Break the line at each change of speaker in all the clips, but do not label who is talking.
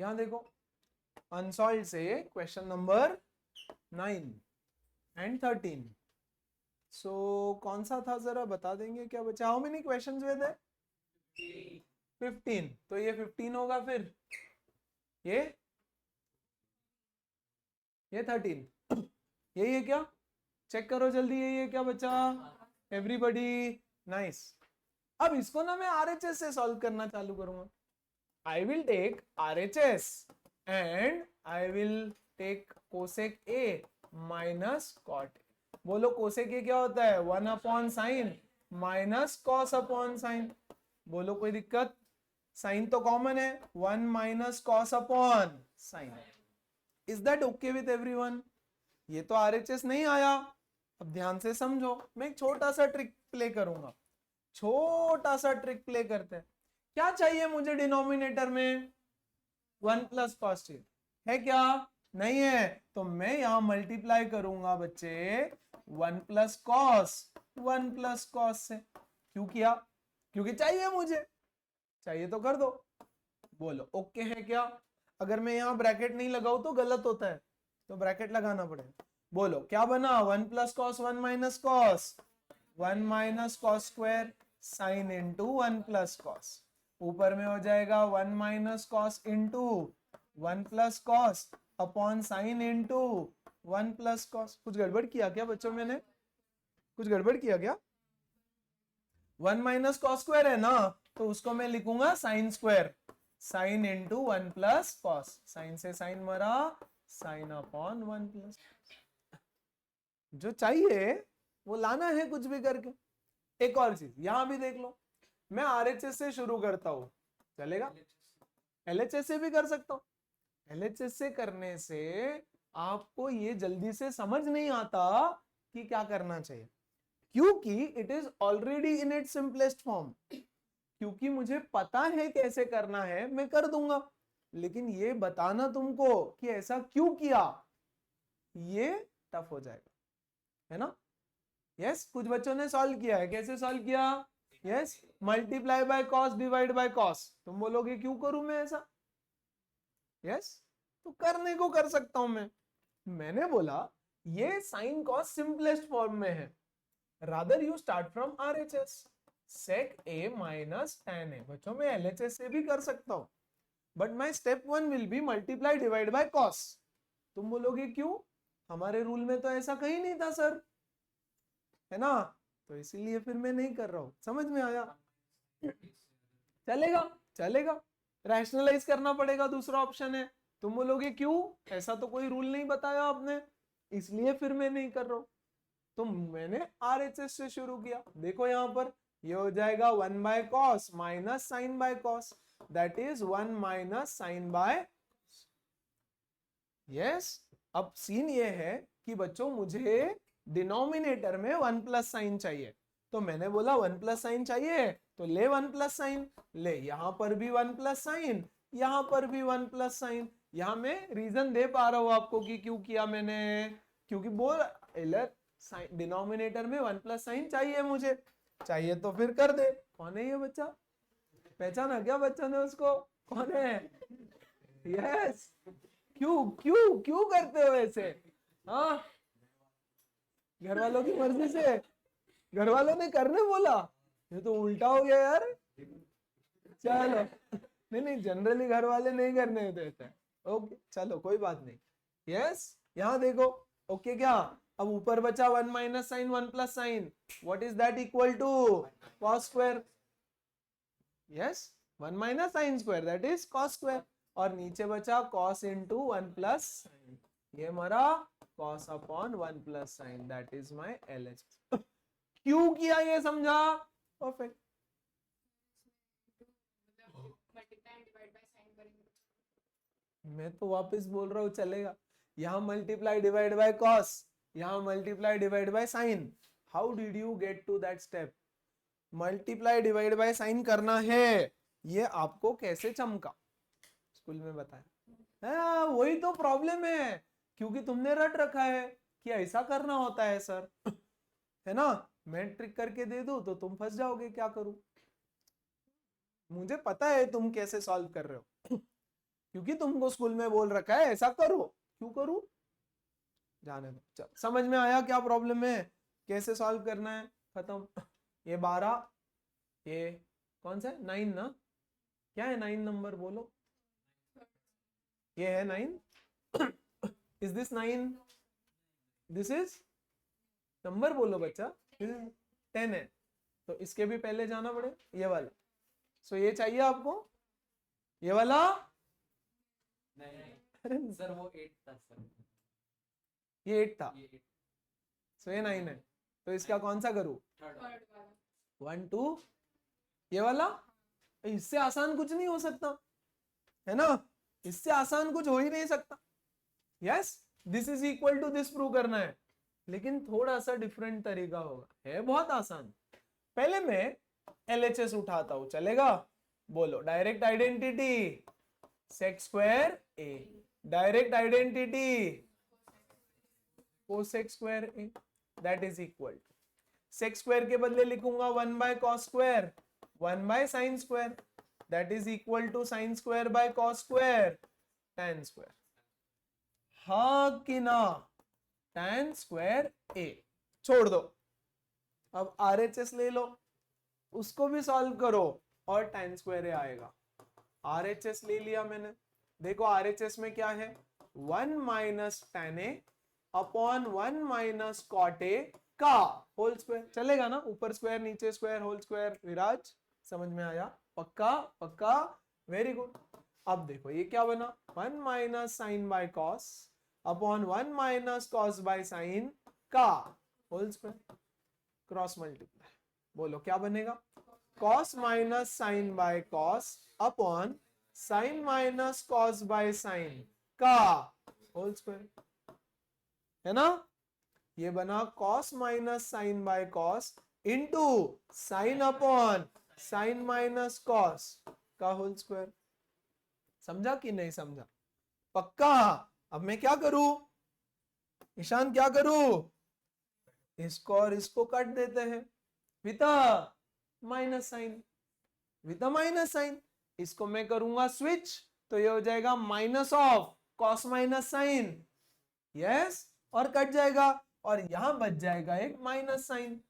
यहां देखो अनसॉल्व से क्वेश्चन नंबर 9 एंड 13। सो कौन सा था जरा बता देंगे क्या बचा? हाउ मेनी क्वेश्चंस हुए थे? 15। तो ये 15 होगा, फिर ये 13 यही है क्या? चेक करो जल्दी, यही है क्या बचा? Everybody nice. अब इसको ना मैं आरएचएस से सॉल्व करना चालू करूंगा। I will take RHS and I will take cosec A minus cot. बोलो कोसेक ए क्या होता है? 1 upon sine minus cos upon sine. बोलो कोई दिक्कत? साइन तो कॉमन है, 1 minus cos upon sine. Is that okay with everyone? ये तो आरएचएस नहीं आया। अब ध्यान से समझो, मैं एक छोटा सा ट्रिक प्ले करूंगा। छोटा सा ट्रिक प्ले करते हैं। क्या चाहिए मुझे डिनोमिनेटर में? 1 प्लस कॉस है क्या? नहीं है, तो मैं यहां मल्टीप्लाई करूंगा बच्चे 1 प्लस कॉस 1 प्लस कॉस से। क्यों किया? क्योंकि चाहिए मुझे, चाहिए तो कर दो। बोलो ओके है क्या? अगर मैं यहां ब्रैकेट नहीं लगाऊं तो गलत होता है, तो ब्रैकेट लगाना पड़ेगा। बोलो क्या बना? 1 plus cos 1 minus cos 1 minus cos square sine into 1 plus cos. ऊपर में हो जाएगा 1 minus cos into 1 plus cos upon sine into 1 plus cos. कुछ गड़बड़ किया क्या बच्चों? मैंने कुछ गड़बड़ किया क्या? 1 माइनस कॉस स्क्वायर है ना, तो उसको मैं लिखूंगा sine square, sine into 1 plus cos. Sine से साइन मरा, साइन अपॉन 1 प्लस। जो चाहिए वो लाना है कुछ भी करके। एक और चीज यहां भी देख लो, मैं आरएचएस से शुरू करता हूं, चलेगा? एलएचएस से भी कर सकता हूं। एलएचएस से करने से आपको ये जल्दी से समझ नहीं आता कि क्या करना चाहिए, क्योंकि it is already in its simplest form. क्योंकि मुझे पता है कैसे करना है, मैं कर दूंगा, लेकिन ये बताना तुमको कि ऐसा क्यों किया, ये टफ हो जाएगा, है ना? यस, कुछ बच्चों ने सॉल्व किया है। कैसे सॉल्व किया? Yes, multiply by cos divide by cos. तुम बोलोगे क्यों करूं मैं ऐसा? यस, तो करने को कर सकता हूं मैं। मैंने बोला ये साइन कॉस सिंपलेस्ट फॉर्म में है, rather you start from RHS sec A minus tan A. बच्चों मैं एलएचएस से भी कर सकता हूं, but my step 1 will be multiply divide by cos. तुम बोलोगे क्यों? हमारे रूल में तो ऐसा कहीं नहीं था सर, है ना? तो इसीलिए फिर मैं नहीं कर रहा हूं। समझ में आया? चलेगा, चलेगा। रैशनलाइज करना पड़ेगा, दूसरा ऑप्शन है। तुम बोलोगे क्यों? ऐसा तो कोई रूल नहीं बताया आपने, इसलिए फिर मैं नहीं कर रहा हूं। तो मैंने आरएचएस से शुरू किया। देखो यहां पर ये हो जाएगा 1 by cos minus sine by cos, that is 1 minus sine by. Yes, अब सीन ये है कि बच्चों मुझे डिनोमिनेटर में 1 प्लस साइन चाहिए, तो मैंने बोला 1 प्लस साइन चाहिए, तो ले 1 प्लस साइन ले। यहां पर भी 1 प्लस साइन, यहां पर भी 1 प्लस साइन। यहां मैं रीजन दे पा रहा हूं आपको कि क्यों किया मैंने, क्योंकि बोल डिनोमिनेटर में 1 प्लस साइन चाहिए मुझे, चाहिए तो फिर कर दे। कौन है ये बच्चा? पहचाना क्या बच्चा ने उसको? कौन है? यस, क्यों क्यों क्यों करते हो ऐसे? हाँ, घर वालों की मर्जी से, घर वालों ने करने बोला, ये तो उल्टा हो गया यार। चलो, नहीं नहीं, जनरली घर वाले नहीं करने देते हैं। ओके चलो कोई बात नहीं। यस, यहां देखो ओके क्या? अब ऊपर बचा 1 minus sine 1 plus sine, what is that equal to? Cos square. Yes, 1 minus sine square that is cos square. और नीचे बचा कॉस इंटू 1 प्लस साइन, ये मरा cos upon 1 plus sign, that is my LH. क्यों किया ये समझा? Perfect. मैं तो वापस बोल रहा हूं, चलेगा। यहां मल्टीप्लाई डिवाइड बाय कॉस, यहां multiply divide by sine. How did you get to that step? Multiply divide by sine करना है, ये आपको कैसे चमका? स्कूल में बताया। हाँ, वही तो प्रॉब्लम है, क्योंकि तुमने रट रखा है कि ऐसा करना होता है सर, है ना? मैं ट्रिक करके दे दूं तो तुम फंस जाओगे, क्या करूं? मुझे पता है तुम कैसे सॉल्व कर रहे हो। क्योंकि तुमको स्कूल में बोल रखा है ऐसा करो, क्यों करूं, जाने दो। चल समझ में आया क्या प्रॉब्लम है, कैसे सॉल्व करना है, खत्म। ये 12, ये कौन सा है 9 ना, क्या है 9 नंबर बोलो, ये है 9, is this 9, this is number बोलो बच्चा, 10 है, तो इसके भी पहले जाना पड़े ये वाला। सो ये चाहिए आपको, ये वाला
नहीं सर वो 8 था सर,
ये 8 था, सो ये 9 है, तो इसका कौन सा करूं, 1 2, ये वाला, इससे आसान कुछ नहीं हो सकता है ना, इससे आसान कुछ हो ही नहीं सकता। Yes, this is equal to this prove करना है, लेकिन थोड़ा सा डिफरेंट तरीका होगा, है बहुत आसान। पहले मैं LHS उठाता हूं, चलेगा, बोलो direct identity sec square A, direct identity cosec square A, that is equal to sec square के बदले लिखूंगा 1 by cos square 1 by sine square, that is equal to sine square by cos square tan square, हाँ कि ना, tan square ए, छोड़ दो। अब RHS ले लो, उसको भी सॉल्व करो और tan स्क्वायर ए आएगा। RHS ले लिया मैंने, देखो RHS में क्या है, 1 minus tan A upon 1 minus cot A का होल स्क्वायर, चलेगा ना, ऊपर स्क्वायर नीचे स्क्वायर होल स्क्वायर, विराज समझ में आया, पक्का पक्का, वेरी गुड। अब देखो ये क्या बना, 1 minus sine by cos upon 1 minus cos by sine का होल स्क्वायर, क्रॉस मल्टीप्लाई, बोलो क्या बनेगा, cos minus sine by cos upon sine minus cos by sine का होल स्क्वायर, है ना, ये बना cos minus sine by cos into sine upon sine minus cos का होल स्क्वायर, समझा कि नहीं समझा, पक्का। अब मैं क्या करूं, ईशान क्या करूं, इसको और इसको काट देते हैं with minus sine, with minus sine, इसको मैं करूंगा स्विच, तो ये हो जाएगा minus of cos minus sine, yes, और कट जाएगा, और यहां बच जाएगा एक माइनस साइन,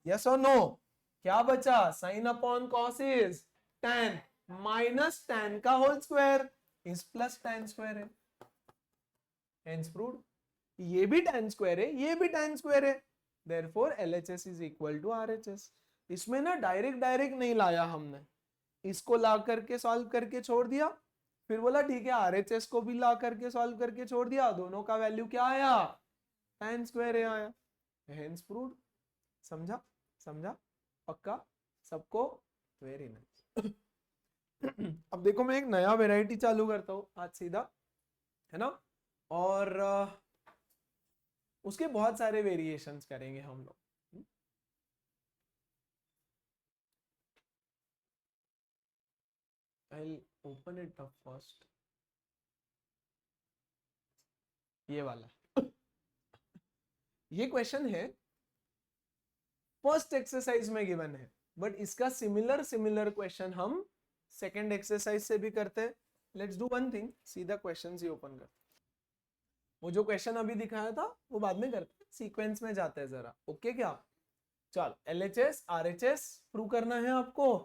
यस और नो, क्या बचा, sine upon cos is tan, minus tan का whole square is plus tan square है, हेंस प्रूव्ड, ये भी tan स्क्वायर है, ये भी tan स्क्वायर है, therefore LHS is equal to RHS। इसमें ना डायरेक्ट डायरेक्ट नहीं लाया हमने, इसको ला करके सॉल्व करके छोड़ दिया, फिर बोला ठीक है RHS को भी ला करके सॉल्व करके छोड़ दिया, दोनों का वैल्यू क्या आया, tan स्क्वायर ए आया, हेंस प्रूव्ड, समझा समझा, पक्का सबको, वेरी नाइस। अब देखो मैं एक नया वेराइटी चालू करता हूँ आज सीधा, है ना, और उसके बहुत सारे वेरिएशंस करेंगे हम लोग। I'll open it up first, ये वाला, ये क्वेश्चन है फर्स्ट एक्सरसाइज में गिवन है, बट इसका सिमिलर क्वेश्चन हम सेकंड एक्सरसाइज से भी करते हैं। लेट्स डू वन थिंग, सीधा क्वेश्चन ही ओपन करते, वो जो क्वेश्चन अभी दिखाया था वो बाद में करते हैं, सीक्वेंस में जाते हैं जरा, ओके क्या, चलो LHS RHS प्रूव करना है आपको,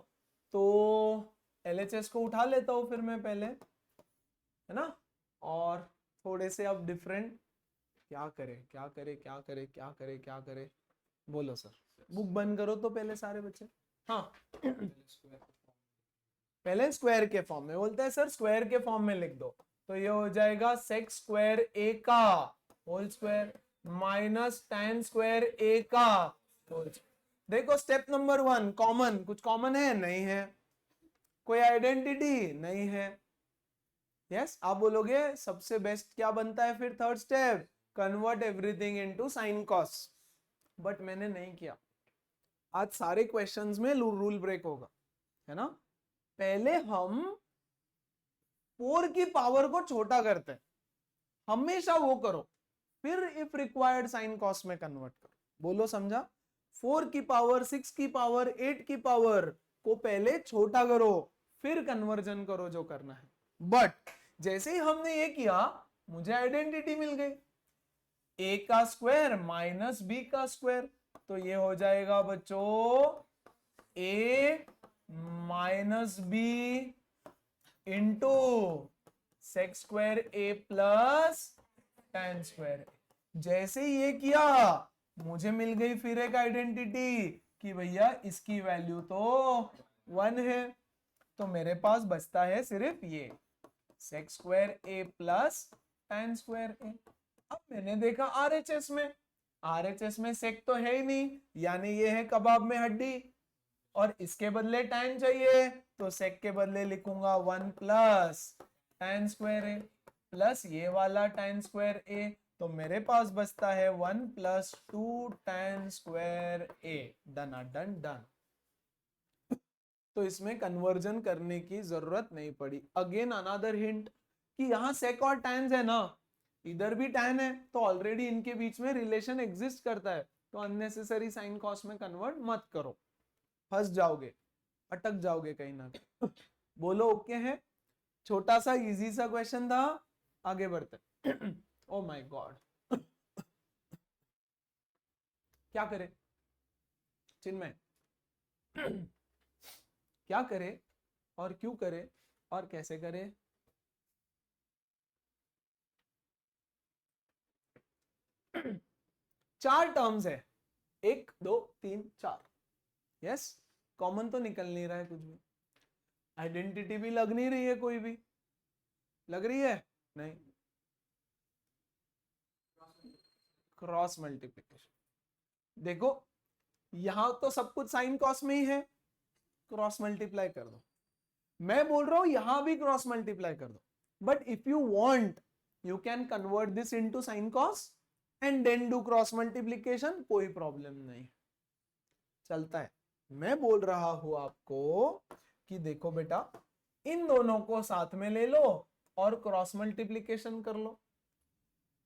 तो LHS को उठा लेता हूं फिर मैं पहले, है ना, और थोड़े से अब डिफरेंट, क्या करे क्या करे क्या करे क्या करे क्या करे, बोलो सर, बुक बंद करो तो पहले सारे बच्चे, हाँ पहले स्क्वायर के फॉर्म में, बोलते हैं सर स्क्वायर के फॉर्म में लिख दो, तो ये हो जाएगा सेक स्क्वायर ए का whole square minus tan square A का होल स्क्वायर। देखो स्टेप नंबर 1 कॉमन, कुछ कॉमन है नहीं है, कोई आइडेंटिटी नहीं है, यस, आप बोलोगे सबसे बेस्ट क्या बनता है फिर third step, convert everything into sine cos, but मैंने नहीं किया, आज सारे क्वेश्चंस में रूल ब्रेक होगा, है ना, पहले हम 4 की पावर को छोटा करते हैं, हमेशा वो करो, फिर इफ रिक्वायर्ड साइन कॉस में कन्वर्ट करो, बोलो समझा, 4 की पावर 6 की पावर 8 की पावर को पहले छोटा करो, फिर कन्वर्जन करो जो करना है, बट जैसे ही हमने ये किया मुझे आइडेंटिटी मिल गई, a का स्क्वायर माइनस b का स्क्वायर, तो ये हो जाएगा बच्चों a minus b into sec square a plus tan square. जैसे ही ये किया मुझे मिल गई फिर एक आइडेंटिटी कि भैया इसकी वैल्यू तो 1 है, तो मेरे पास बचता है सिर्फ ये sec square a plus tan square a। अब मैंने देखा आरएचएस में सेक तो है ही नहीं, यानी ये है कबाब में हड्डी, और इसके बदले tan चाहिए तो सेक के बदले लिखूंगा 1 plus tan square a plus ये वाला tan स्क्वायर a, तो मेरे पास बचता है 1 plus 2 tan square a। Done done done. तो इसमें कन्वर्जन करने की जरूरत नहीं पड़ी। अगेन अनदर हिंट कि यहाँ सेक और टैन है ना, इधर भी टैन है तो ऑलरेडी इनके बीच में रिलेशन एग्जिस्ट करता है, तो अननेसेसरी साइन कॉस में कन्वर्ट मत करो, फंस जाओगे, अटक जाओगे कहीं ना कहीं। बोलो ओके है। छोटा सा इजी सा क्वेश्चन था, आगे बढ़ते। ओ माय गॉड, क्या करे चिन्मय, क्या करे और क्यों करे और कैसे करे? चार टर्म्स है, 1 2 3 4। यस, कॉमन तो निकल नहीं रहा है कुछ भी, आइडेंटिटी भी लग नहीं रही है, कोई भी लग रही है नहीं। क्रॉस मल्टीप्लिकेशन देखो, यहां तो सब कुछ साइन कॉस में ही है, क्रॉस मल्टीप्लाई कर दो। मैं बोल रहा हूं यहां भी क्रॉस मल्टीप्लाई कर दो, but if you want you can convert this into sine cos and then do cross multiplication, कोई प्रॉब्लम नहीं, चलता है। मैं बोल रहा हूं आपको कि देखो बेटा, इन दोनों को साथ में ले लो और क्रॉस मल्टीप्लिकेशन कर लो,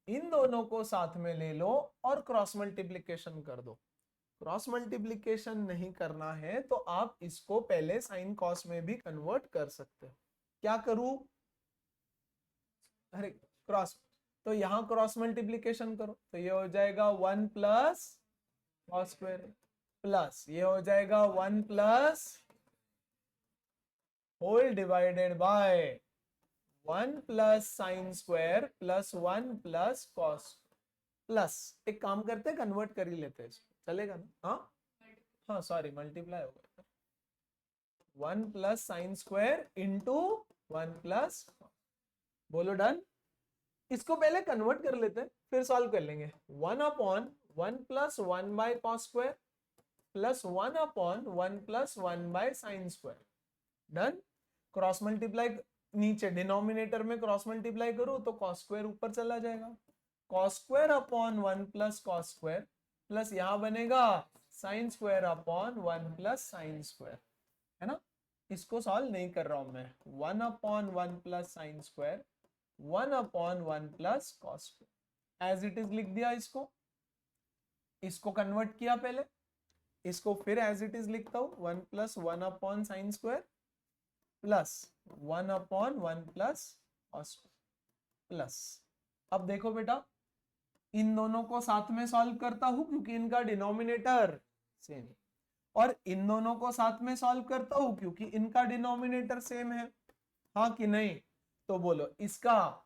इन दोनों को साथ में ले लो और क्रॉस मल्टीप्लिकेशन कर दो। क्रॉस मल्टीप्लिकेशन नहीं करना है तो आप इसको पहले साइन कॉस में भी कन्वर्ट कर सकते हो। क्या करूं? अरे क्रॉस, तो यहां क्रॉस मल्टीप्लिकेशन करो, तो ये हो जाएगा 1 प्लस कॉस स्क्वायर प्लस ये हो जाएगा 1 plus whole divided by 1 plus sine square plus 1 plus cos plus. एक काम करते हैं, कन्वर्ट कर ही लेते हैं इसको, चलेगा ना? हाँ सॉरी, मल्टीप्लाई हो गया। 1 plus sine square into 1 plus, बोलो डन। इसको पहले कन्वर्ट कर लेते हैं फिर सॉल्व कर लेंगे। 1 upon 1 plus 1 by cos square plus 1 upon 1 plus 1 by sine square, done. Cross multiply नीचे डिनोमिनेटर में क्रॉस मल्टीप्लाई करूं तो कॉस स्क्वायर ऊपर चला जाएगा, cos square upon 1 plus cos square plus यहां बनेगा sign square upon 1 plus sine square, है ना। इसको सॉल्व नहीं कर रहा हूं मैं, 1 upon 1 plus sine square 1 upon 1 plus cos square as it is लिख दिया। इसको कन्वर्ट किया पहले, इसको फिर एज इट इज लिखता हूं, 1 plus 1 upon sign square plus 1 upon 1 plus cos plus. अब देखो बेटा, इन दोनों को साथ में सॉल्व करता हूं क्योंकि इनका डिनोमिनेटर सेम, और इन दोनों को साथ में सॉल्व करता हूं क्योंकि इनका डिनोमिनेटर सेम है, हाँ कि नहीं? तो बोलो, इसका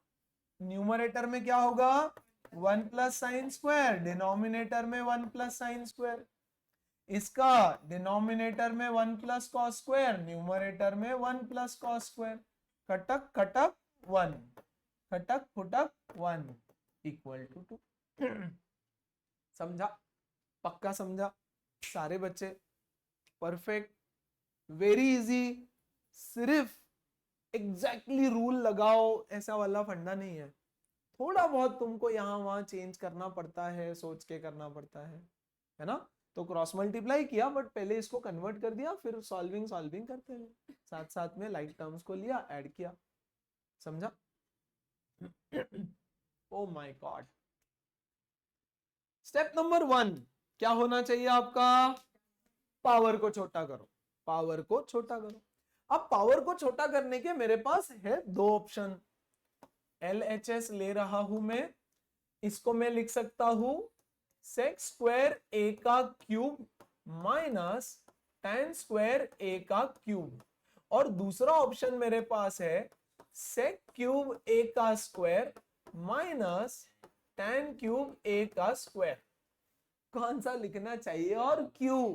न्यूमरेटर में क्या होगा? 1 प्लस साइन स्क्वायर, डिनोमिनेटर में 1 प्लस साइन स्क्वायर। इसका डिनोमिनेटर में 1 प्लस कॉस स्क्वायर, न्यूमरेटर में 1 प्लस कॉस स्क्वायर। खटक खटक 1, खटक फुटक 1 इक्वल टू 2। समझा? पक्का समझा सारे बच्चे? Perfect, very easy. सिर्फ एग्जैक्टली रूल लगाओ ऐसा वाला फंडा नहीं है, थोड़ा बहुत तुमको यहाँ वहां चेंज करना पड़ता है, सोच के करना पड़ता है ना। तो क्रॉस मल्टीप्लाई किया बट पहले इसको कन्वर्ट कर दिया, फिर सॉल्विंग करते हैं, साथ साथ में लाइक टर्म्स को लिया, ऐड किया। समझा? Oh my God. Step number 1 क्या होना चाहिए आपका? पावर को छोटा करो, पावर को छोटा करो। अब पावर को छोटा करने के मेरे पास है दो ऑप्शन। LHS ले रहा हूं मैं, इसको मैं लिख सकता हूं sec स्क्वायर a का cube minus tan square a का क्यूब, और दूसरा ऑप्शन मेरे पास है sec क्यूब a का square minus tan cube a का स्क्वायर। कौन सा लिखना चाहिए और क्यों?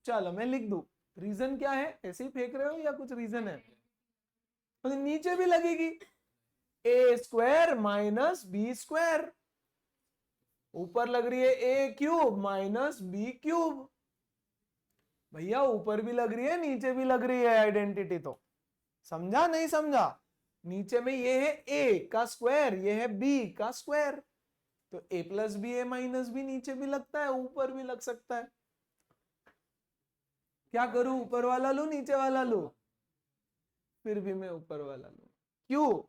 चलो मैं लिख दूं। रीजन क्या है? ऐसे ही फेंक रहे हो या कुछ रीजन है? तो नीचे भी लगेगी ए स्क्वायर माइनस बी स्क्वायर, ऊपर लग रही है ए क्यूब माइनस बी क्यूब। भैया ऊपर भी लग रही है नीचे भी लग रही है आइडेंटिटी, तो समझा नहीं समझा? नीचे में ये है ए का स्क्वायर, ये है बी का स्क्वायर, तो ए plus B A minus B नीचे भी लगता है ऊपर भी लग सकता है। क्या करूं, ऊपर वाला लूं नीचे वाला लूं? फिर भी मैं ऊपर वाला लूं। क्यों?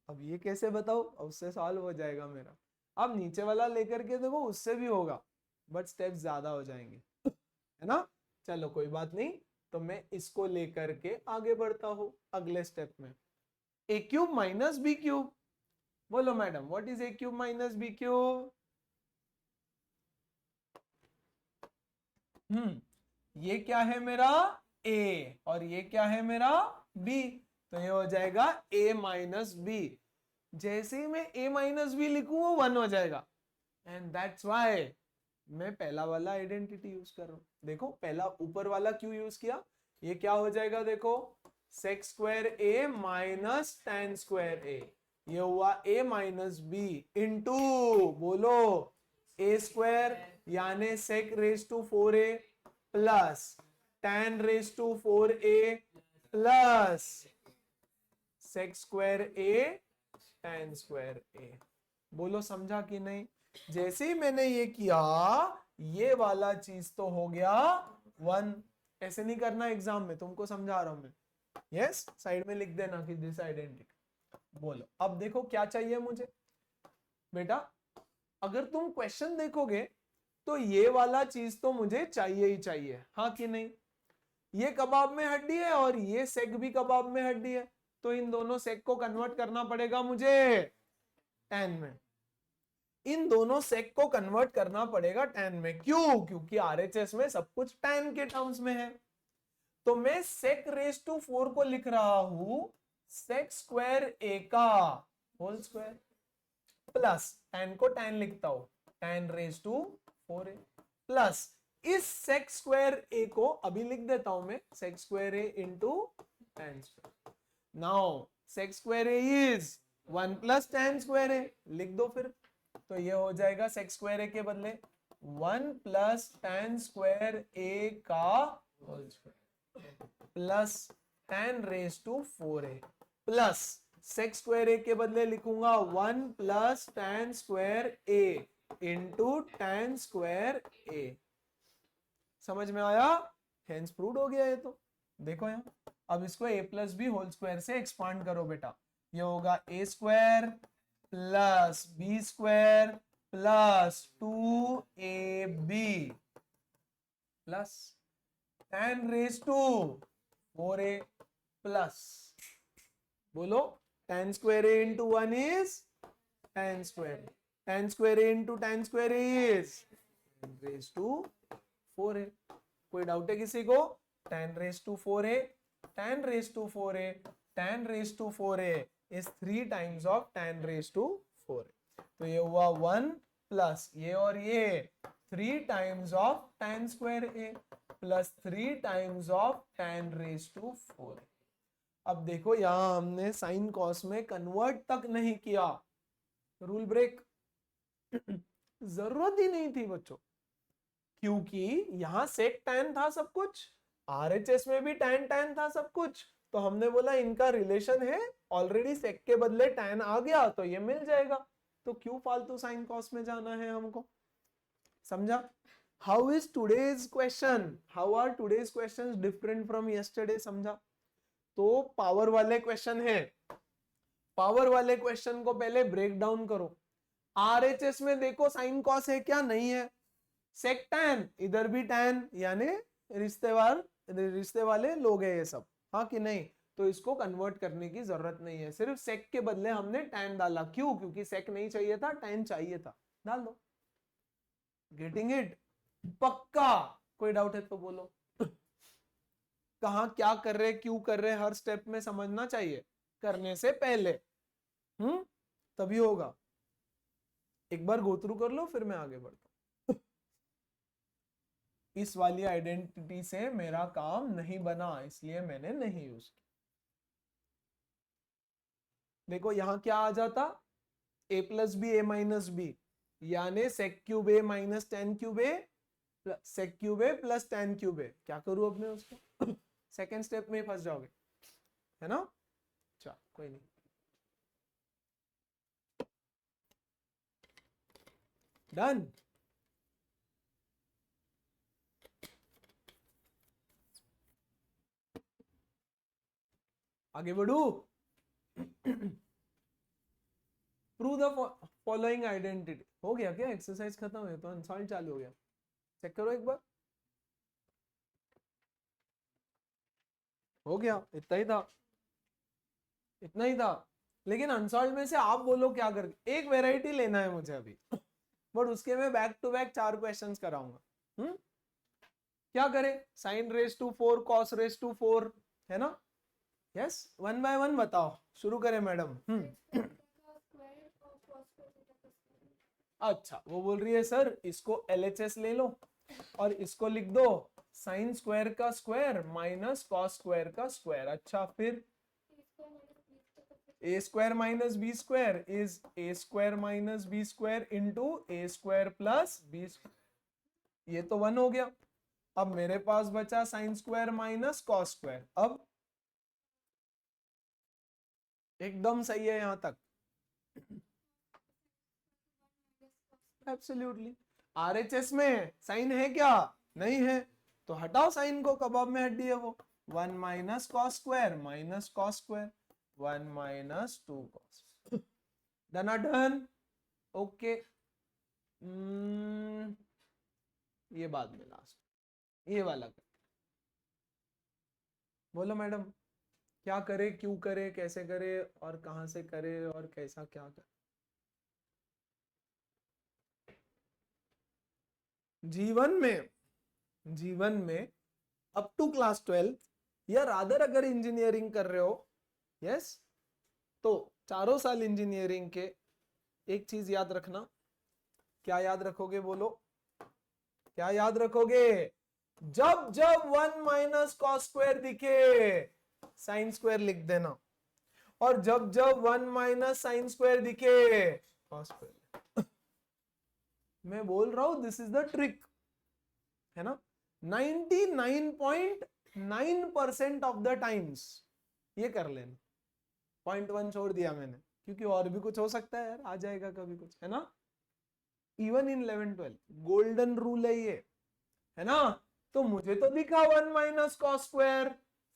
अब ये कैसे बताओ? अब उससे सॉल्व हो जाएगा मेरा। अब नीचे वाला लेकर के देखो, उससे भी होगा बट स्टेप्स ज्यादा हो जाएंगे, है ना? चलो कोई बात नहीं, तो मैं इसको लेकर के आगे बढ़ता हूं अगले स्टेप में। A cube minus B cube, बोलो madam what is A cube minus B cube? ये क्या है मेरा? a, और ये क्या है मेरा? b, तो ये हो जाएगा a माइनस बी। जैसे ही मैं a माइनस बी लिखूं वो 1 हो जाएगा, एंड दैट्स व्हाई मैं पहला वाला आइडेंटिटी यूज कर रहा हूं। देखो पहला ऊपर वाला क्यों यूज किया? ये क्या हो जाएगा देखो, sec square a minus tan square a, ये हुआ a माइनस बी इंटू, बोलो, a स्क्वायर यानी sec raise to 4a plus tan raise to 4a plus sec square a tan square a। बोलो समझा कि नहीं? जैसे ही मैंने ये किया, ये वाला चीज तो हो गया 1। ऐसे नहीं करना एग्जाम में, तुमको समझा रहा हूं मैं। यस, साइड में लिख देना कि दिस आइडेंटिटी। बोलो अब देखो क्या चाहिए मुझे। बेटा अगर तुम क्वेश्चन देखोगे तो ये वाला चीज तो मुझे चाहिए ही चाहिए, हाँ कि नहीं? ये कबाब में हड्डी है और ये सेक भी कबाब में हड्डी है, तो इन दोनों सेक को कन्वर्ट करना पड़ेगा मुझे टैन में। इन दोनों सेक को कन्वर्ट करना पड़ेगा टैन में। क्यों? क्योंकि आरएचएस में सब कुछ टैन के टर्म्स में है। तो मैं सेक रेज टू 4 को लिख रहा हूं सेक स्क्वायर ए का होल स्क्वायर प्लस टैन को टैन लिखता हूं tan raise to 4a plus इस सेक स्क्वायर ए को अभी लिख देता हूं मैं sec square A into tan square. Now sec square A is 1 plus tan square A, लिख दो फिर। तो ये हो जाएगा सेक स्क्वायर ए के बदले 1 प्लस टैन स्क्वायर ए का whole square plus tan raise to 4a plus sec square A के बदले लिखूंगा 1 plus tan square A into tan square A. समझ में आया? हेंस प्रूव्ड हो गया ये तो। देखो यहाँ, अब इसको a plus B whole square से एक्सपांड करो बेटा। ये होगा a square plus B square plus 2ab plus tan raise to 4a plus, बोलो tan square a into 1 is tan square, tan square a into tan square a is raise to 4a। कोई doubt है किसी को? tan raise to 4a, tan raise to 4a, tan raise to 4a is 3 times of tan raise to 4a। तो ये हुआ 1 plus ये और ये 3 times of tan square a plus 3 times of tan raise to 4a। अब देखो यहां हमने साइन कॉस में कन्वर्ट तक नहीं किया, रूल ब्रेक जरूरत ही नहीं थी बच्चों, क्योंकि यहां सेक टैन था सब कुछ, आरएचएस में भी टैन टैन था सब कुछ। तो हमने बोला इनका रिलेशन है, ऑलरेडी सेक के बदले टैन आ गया तो ये मिल जाएगा, तो क्यों फालतू साइन कॉस में जाना है हमको? समझा? How is today's question, how are today's questions different from yesterday? समझा? तो पावर वाले क्वेश्चन है, पावर वाले क्वेश्चन को पहले ब्रेक डाउन करो। आरएचएस में देखो साइन कॉस है क्या? नहीं है। सेक टैन, इधर भी टैन, यानी रिश्तेवार रिश्ते वाले लोग हैं ये सब, हाँ कि नहीं? तो इसको कन्वर्ट करने की जरूरत नहीं है, सिर्फ सेक के बदले हमने टैन डाला। क्यों? क्योंकि सेक नहीं चाहिए था, टैन चाहिए था, डाल दो। Getting it? पक्का? कोई डाउट है तो बोलो। कहाँ क्या कर रहे, क्यों कर रहे, हर स्टेप में समझना चाहिए करने से पहले। तभी होगा। एक बार गो थ्रू कर लो, फिर मैं आगे बढ़ता हूं। इस वाली आइडेंटिटी से मेरा काम नहीं बना, इसलिए मैंने नहीं यूज किया। देखो यहां क्या आ जाता, a plus B A minus B, यानी sec cube A minus tan cube A, sec cube A plus tan cube A. क्या करूं अब मैं उसको? सेकेंड स्टेप में फंस जाओगे, है ना? अच्छा कोई नहीं, डन। आगे बढ़ू। Prove the following identity. हो गया क्या? एक्सरसाइज खत्म है तो अनसॉल्व चालू हो गया। चेक करो एक बार। हो गया, इतना ही था, इतना ही था। लेकिन अनसॉल्व में से आप बोलो क्या कर, एक वेराइटी लेना है मुझे अभी, बट उसके में बैक टू बैक 4 क्वेश्चंस कराऊंगा। क्या करें? Sine raise to 4, cos raise to 4, है ना? यस, वन बाय वन बताओ, शुरू करें मैडम। अच्छा, वो बोल रही है सर इसको LHS ले लो और इसको लिख दो साइन स्क्वायर का स्क्वायर माइनस कॉस स्क्वायर का स्क्वायर। अच्छा फिर a square minus B square is a square minus B square into a square plus B. ये तो 1 हो गया। अब मेरे पास बचा sine square minus cos square. अब एकदम सही है यहां तक। एब्सोल्युटली। RHS में साइन है क्या? नहीं है, तो हटाओ साइन को, कबाब में हड्डी है वो। 1 minus cos square minus cos square, 1 minus 2 cos. Done. Okay, ये बाद में लास्ट, ये वाला कर। बोलो मैडम, क्या करे, क्यों करे, कैसे करे, और कहां से करे, और कैसा क्या करे? जीवन में अप टू क्लास 12 या रादर अगर इंजीनियरिंग कर रहे हो, यस, तो चारों साल इंजीनियरिंग के एक चीज याद रखना। क्या याद रखोगे बोलो? क्या याद रखोगे? जब जब 1 माइनस कॉस स्क्वायर दिखे साइन स्क्वायर लिख देना, और जब जब 1 माइनस साइन स्क्वायर दिखे कॉस स्क्वायर। मैं बोल रहा हूं दिस इज द ट्रिक, है ना? 99.9% ऑफ द टाइम्स ये कर लेना। 0.1 छोड़ दिया मैंने, क्योंकि और भी कुछ हो सकता है यार, आ जाएगा कभी कुछ, है ना? इवन इन 11-12 गोल्डन रूल है ये, है ना? तो मुझे तो दिखा 1 माइनस कॉस स्क्वायर,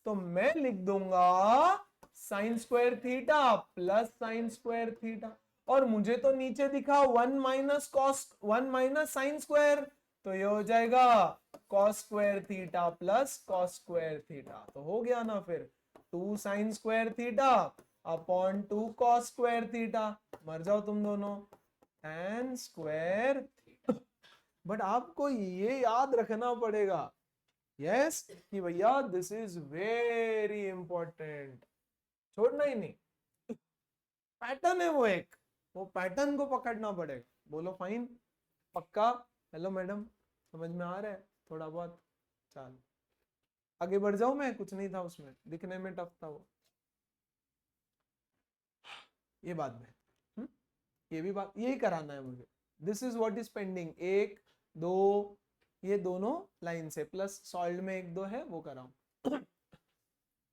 तो मैं लिख दूंगा sine square theta plus sine square theta. और मुझे तो नीचे दिखा 1 minus cos 1 minus sine square, तो ये हो जाएगा cos square theta plus cos square theta. तो हो गया ना फिर 2 sine square theta upon 2 cos square theta. मर जाओ तुम दोनों, tan स्क्वायर। बट आपको ये याद रखना पड़ेगा, यस, कि भैया दिस इज वेरी इंपॉर्टेंट, छोड़ना ही नहीं। पैटर्न है वो एक, वो पैटर्न को पकड़ना पड़ेगा। बोलो फाइन, पक्का? हेलो मैडम, समझ में आ रहा है थोड़ा बहुत? चल आगे बढ़ जाऊं मैं, कुछ नहीं था उसमें, दिखने में टफ था वो, ये बाद में। ये भी बात, यही कराना है मुझे। This is what is pending, 1 2 ये दोनों लाइन से प्लस सॉल्व में 1 2 है वो कराऊं।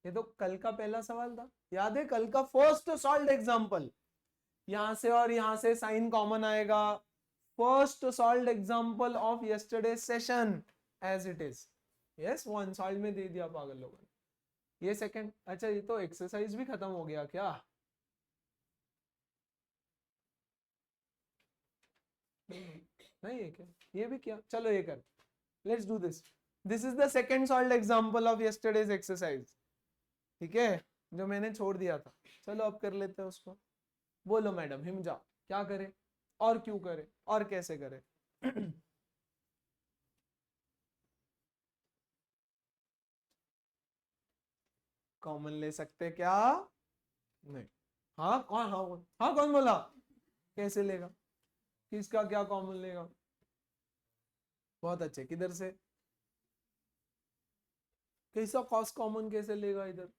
ये तो कल का पहला सवाल था, याद है? कल का फर्स्ट सॉल्व एग्जांपल, यहां से और यहां से साइन कॉमन आएगा। First solve example of yesterday session as it is. Yes, वो अनसॉल्व में दे दिया पागल लोगों ने। ये सेकंड, अच्छा ये तो एक्सरसाइज भी खत्म हो गया क्या? नहीं है क्या? ये भी किया, चलो ये कर, let's do this. This is the second solved example of yesterday's exercise, ठीक है, जो मैंने छोड़ दिया था। चलो अब कर लेते हैं उसको। बोलो मैडम हिमजा, क्या करे और क्यों करे और कैसे करे? कॉमन ले सकते क्या? नहीं। हाँ कौन? हाँ कौन बोला? कैसे लेगा? किसका क्या कॉमन लेगा? बहुत अच्छे, किधर से? कैसा कॉस कॉमन कैसे लेगा इधर?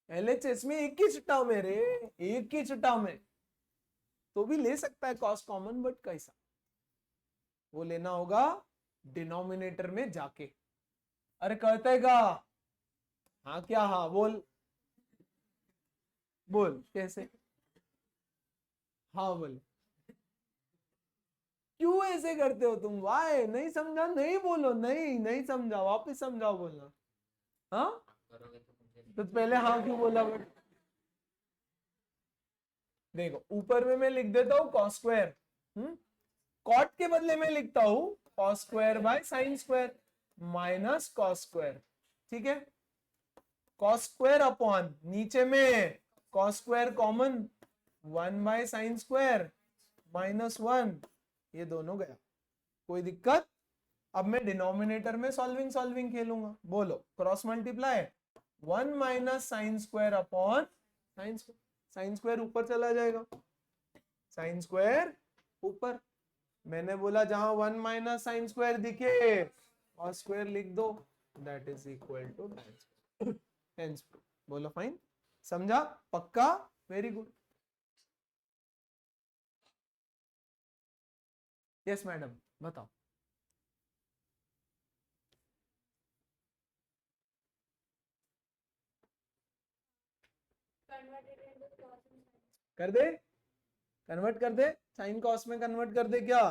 एलएचएस में एक ही छुट्टा मेरे, एक ही छुट्टा में तो भी ले सकता है कॉस कॉमन, बट कैसा? वो लेना होगा डिनोमिनेटर में जाके। अरे कहते का? हाँ क्या? हाँ बोल बोल कैसे? हाँ बोल। क्यों ऐसे करते हो तुम? वाई? नहीं समझा? नहीं बोलो, नहीं नहीं समझा, वापस समझाओ, बोलना। हाँ तो पहले हाँ क्यों बोला? बट देखो ऊपर में मैं लिख देता हूँ कॉस स्क्वायर, कॉट के बदले में लिखता हूँ cos square by sine square minus cos square, ठीक है। कॉस स्क्वायर अपॉन नीचे में cos square common 1 by sine square minus 1, ये दोनों गया, कोई दिक्कत? अब मैं डिनोमिनेटर में सॉल्विंग खेलूंगा। बोलो cross multiply 1 minus sine square upon sign square, sine square ऊपर चला जाएगा, साइन स्क्वायर ऊपर। मैंने बोला जहां 1 माइनस साइन स्क्वायर दिखे कॉस स्क्वायर लिख दो, that is equal to hence. बोलो फाइन, समझा? पक्का? Very good. यस मैडम बताओ। कर दे, कन्वर्ट कर दे, साइन कॉस में कन्वर्ट कर दे क्या?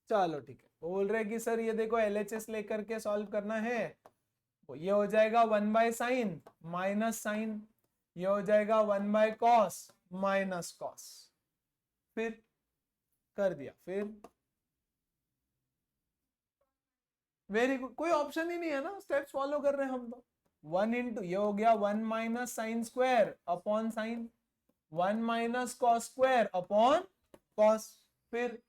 चलो ठीक है। वो बोल रहे कि सर ये देखो एलएचएस लेकर के सॉल्व करना है, ये हो जाएगा 1 बाय साइन माइनस साइन, ये हो जाएगा 1 बाय कॉस माइनस कॉस, फिर कर दिया, फिर वेरी गुड। कोई ऑप्शन ही नहीं है ना, स्टेप्स फॉलो कर रहे हैं हम तो। 1 इंटू ये हो गया 1 minus sine square upon sine, 1 minus cos square upon cos, फिर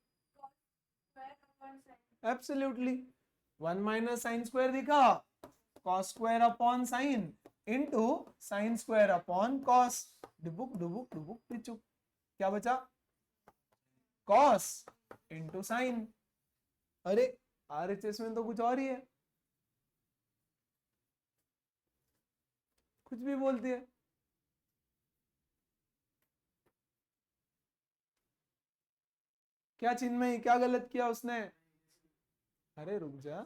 एब्सोल्युटली 1 माइनस साइन स्क्वायर दिखा, cos square upon sine into sine square upon cos, डुबुक डुबुक डुबुक पिचुक, क्या बचा? Cos into sine. अरे आरएचएस में तो कुछ और ही है, कुछ भी बोलती है। क्या चिन्मय, क्या गलत किया उसने? अरे रुक जा,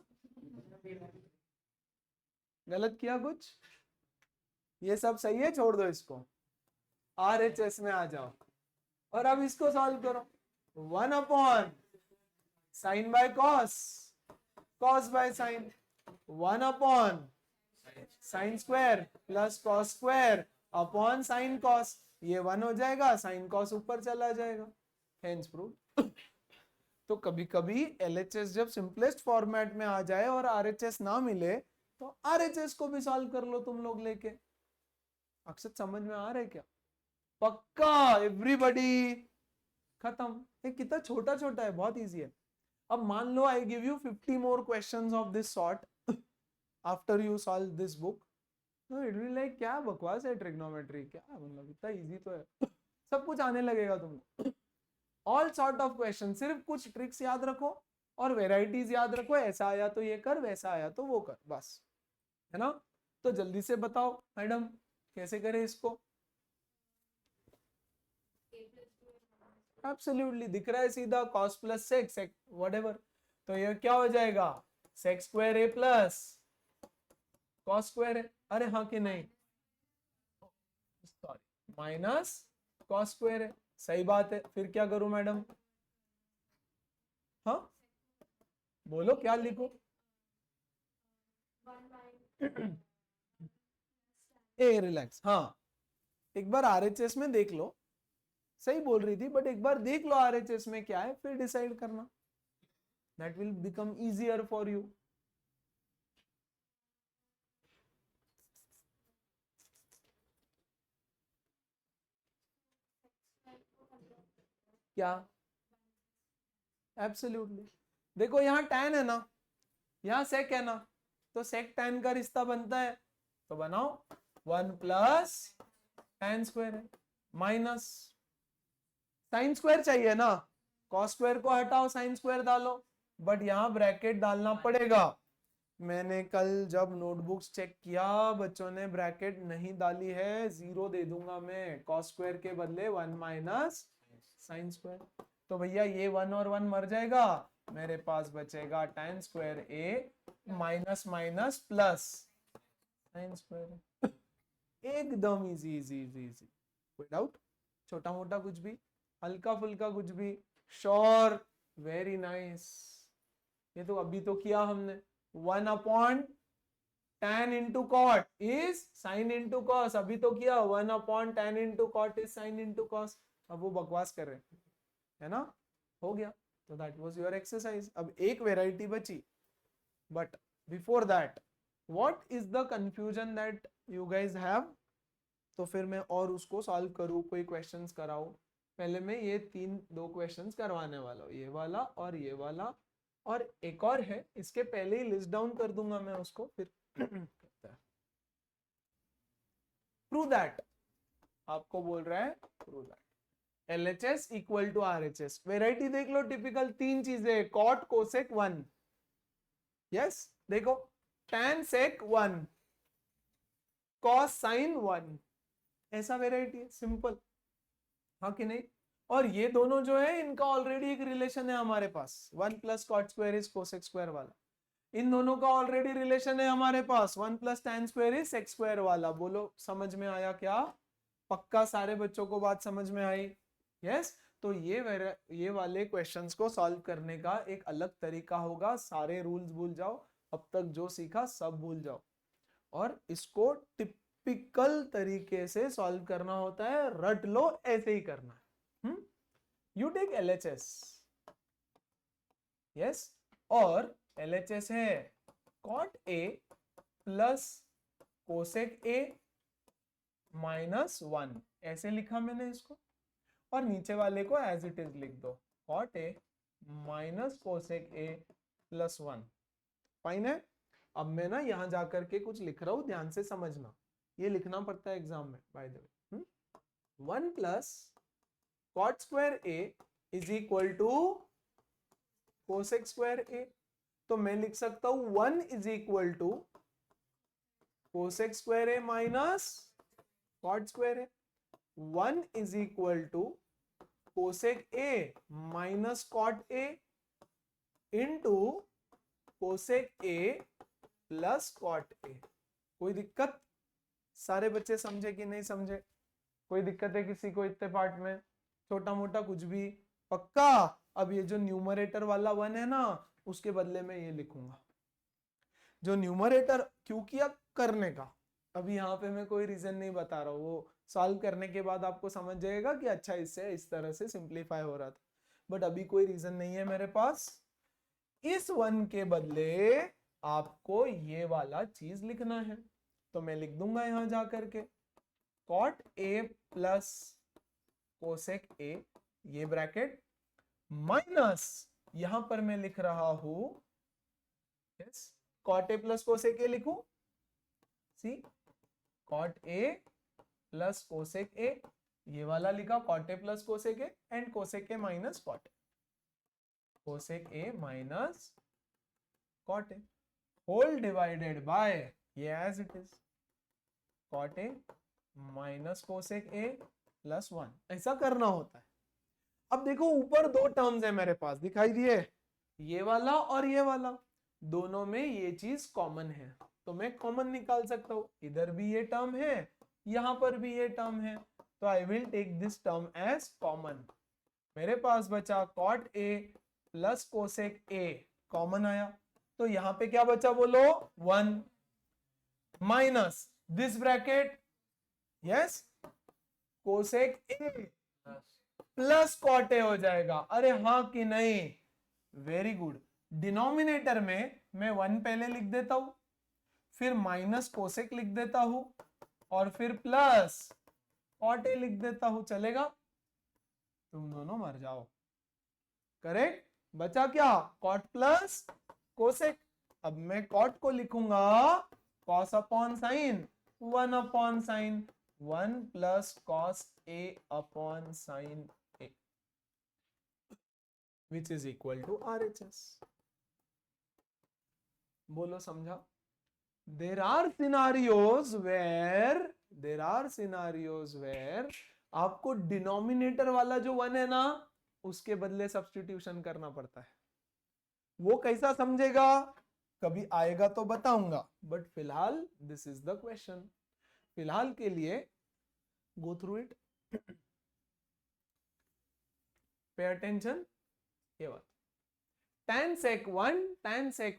गलत किया कुछ? ये सब सही है, छोड़ दो इसको, आरएचएस में आ जाओ और अब इसको सॉल्व करो। 1 upon sign by cos, cos by sign, 1 upon sign square plus cos square upon sine cos, ये 1 हो जाएगा, साइन कॉस ऊपर चला जाएगा, हेंस प्रूव। तो कभी कभी एलएचएस जब सिंपलेस्ट फॉर्मेट में आ जाए और आरएचएस ना मिले तो आरएचएस को भी सॉल्व कर लो तुम लोग लेके। अक्षर समझ में आ रहा है क्या? पक्का एवरीबॉडी? खत्म। ये कितना छोटा छोटा है, बहुत इजी है। अब मान लो I give you 50 more questions of this sort after you solve this book, तो इट विल लाइक क्या बकवास है ट्रिग्नोमेट्री, क्या मतलब इतना इजी तो है, सब कुछ आने लगेगा तुमको। ऑल सॉर्ट ऑफ क्वेश्चन, सिर्फ कुछ ट्रिक्स याद रखो और वेराइटीज याद रखो, ऐसा आया तो ये कर, वैसा आया तो वो कर, बस, है ना? तो जल्दी से बताओ मैडम कैसे करें इसको? एब्सोल्युटली दिख रहा है सीधा, cos प्लस सेक्स व्हाटएवर, तो ये क्या हो जाएगा? सेक्स स्क्वायर ए प्लस कॉस स्क्वायर है, अरे हाँ कि नहीं, सॉरी माइनस कॉस स्क्वायर है, सही बात है। फिर क्या करूं मैडम? हाँ बोलो क्या लिखो? ए रिलैक्स, हाँ एक बार आरएचएस में देख लो, सही बोल रही थी, बट एक बार देख लो आरएचएस में क्या है, फिर डिसाइड करना। that will become easier for you. क्या? एब्सोल्युटली। देखो यहाँ tan है ना, यहाँ sec है ना, तो sec tan का रिश्ता बनता है, तो बनाओ 1 प्लस tan स्क्वायर है माइनस साइन स्क्वायर चाहिए ना, cos स्क्वायर को हटाओ साइन स्क्वायर डालो, बट यहाँ ब्रैकेट डालना पड़ेगा। मैंने कल जब नोटबुक्स चेक किया बच्चों ने ब्रैकेट नहीं डाली है, 0 दे दूंगा मैं, cos स्क्वायर के बदले 1 माइनस साइन स्क्वायर। तो भैया ये 1 और 1 मर जाएगा, मेरे पास बचेगा tan square A minus minus plus sine square. एकदम इजी इजी इजी इजी, कोई डाउट? छोटा मोटा कुछ भी, हल्का फुल्का कुछ भी? Sure, very nice. ये तो अभी तो किया हमने, 1 upon tan into cot is sine into cos, अभी तो किया 1 upon tan into cot is sine into cos. अब वो बकवास कर रहे है ना, हो गया। तो दैट वाज योर एक्सरसाइज। अब एक वेराइटी बची, but before that what is the confusion that you guys have? तो फिर मैं और उसको सॉल्व करूँ, कोई क्वेश्चंस कराऊं? पहले मैं ये 2 क्वेश्चंस करवाने वाला हूँ, ये वाला और ये वाला, और एक और है, इसके पहले ही लिस्ट डाउन कर दूंगा मैं उसको, फिर प्रूव दैट। आपको बोल रहा है prove that LHS equal to RHS। Variety देख लो, टिपिकल 3 चीजें, कॉट कोसेक 1, यस देखो, tan sec 1, cos sin 1, ऐसा वेराइटी है, सिंपल, हाँ कि नहीं? और ये दोनों जो है इनका ऑलरेडी एक रिलेशन है हमारे पास, 1 plus cot square is cosec square वाला। इन दोनों का ऑलरेडी रिलेशन है हमारे पास, 1 plus tan square is sec square वाला। बोलो समझ में आया क्या? पक्का सारे बच्चों को बात समझ में आई? यस। तो ये वाले क्वेश्चंस को सॉल्व करने का एक अलग तरीका होगा, सारे रूल्स भूल जाओ, अब तक जो सीखा सब भूल जाओ, और इसको टिपिकल तरीके से सॉल्व करना होता है, रट लो, ऐसे ही करना है। यू टेक LHS, यस, और LHS है cot A plus cosec A minus 1, ऐसे लिखा मैंने इसको, और नीचे वाले को एज इट इज लिख दो, cot A minus cosec A plus 1। Fine है। अब मैं ना यहां जाकर के कुछ लिख रहा हूं, ध्यान से समझना, ये लिखना पड़ता है एग्जाम में by the way. 1 plus cot square A is equal to cosec square A, तो मैं लिख सकता हूं 1 is equal to cosec square A minus cot square A, 1 is equal to cosec A minus cot A into cosec A plus cot A। कोई दिक्कत? सारे बच्चे समझे कि नहीं समझे? कोई दिक्कत है किसी को इतने पार्ट में? छोटा मोटा कुछ भी? पक्का? अब ये जो न्यूमरेटर वाला 1 है ना, उसके बदले में ये लिखूंगा, जो न्यूमरेटर क्यों किया करने का, अभी यहाँ पे मैं कोई रीजन नहीं बता रहा हूँ, वो सॉल्व करने के बाद आपको समझ जाएगा कि अच्छा इससे इस तरह से सिंप्लीफाई हो रहा था, बट अभी कोई रीजन नहीं है मेरे पास। इस 1 के बदले आपको ये वाला चीज लिखना है, तो मैं लिख दूंगा यहां जाकर के cot A plus cosec A, ये ब्रैकेट माइनस, यहां पर मैं लिख रहा हूं yes cot A plus cosec A लिखूं, सी cot A plus cosec A, ये वाला लिखा cot A plus cosec A and cosec A minus cot A, cosec A minus cot A whole divided by ये as it is cot A minus cosec A plus 1, ऐसा करना होता है। अब देखो ऊपर 2 टर्म्स है मेरे पास, दिखाई दिए, ये वाला और ये वाला, दोनों में ये चीज कॉमन है, तो मैं कॉमन निकाल सकता हूं, इधर भी ये टर्म है, यहां पर भी ये टर्म है, तो I will take this term as common. मेरे पास बचा cot A plus cosec A, common आया, तो यहां पे क्या बचा बोलो, 1 minus this bracket, yes cosec A plus cot A हो जाएगा। अरे हाँ कि नहीं? Very good. डिनोमिनेटर में मैं 1 पहले लिख देता हूं, फिर माइनस कोसेक लिख देता हूं और फिर प्लस कॉट ए लिख देता हूं, चलेगा? तुम दोनों मर जाओ। करेक्ट? बचा क्या? Cot plus cosec. अब मैं कॉट को लिखूंगा cos upon sine, 1 upon sine 1 plus cos A upon sine A, which is equal to RHS। बोलो समझा? there are scenarios where आपको डिनोमिनेटर वाला जो 1 है ना, उसके बदले सब्स्टिट्यूशन करना पड़ता है। वो कैसा समझेगा कभी आएगा तो बताऊंगा, बट फिलहाल दिस इज द क्वेश्चन। फिलहाल के लिए go through it, pay attention. ये बात tan sec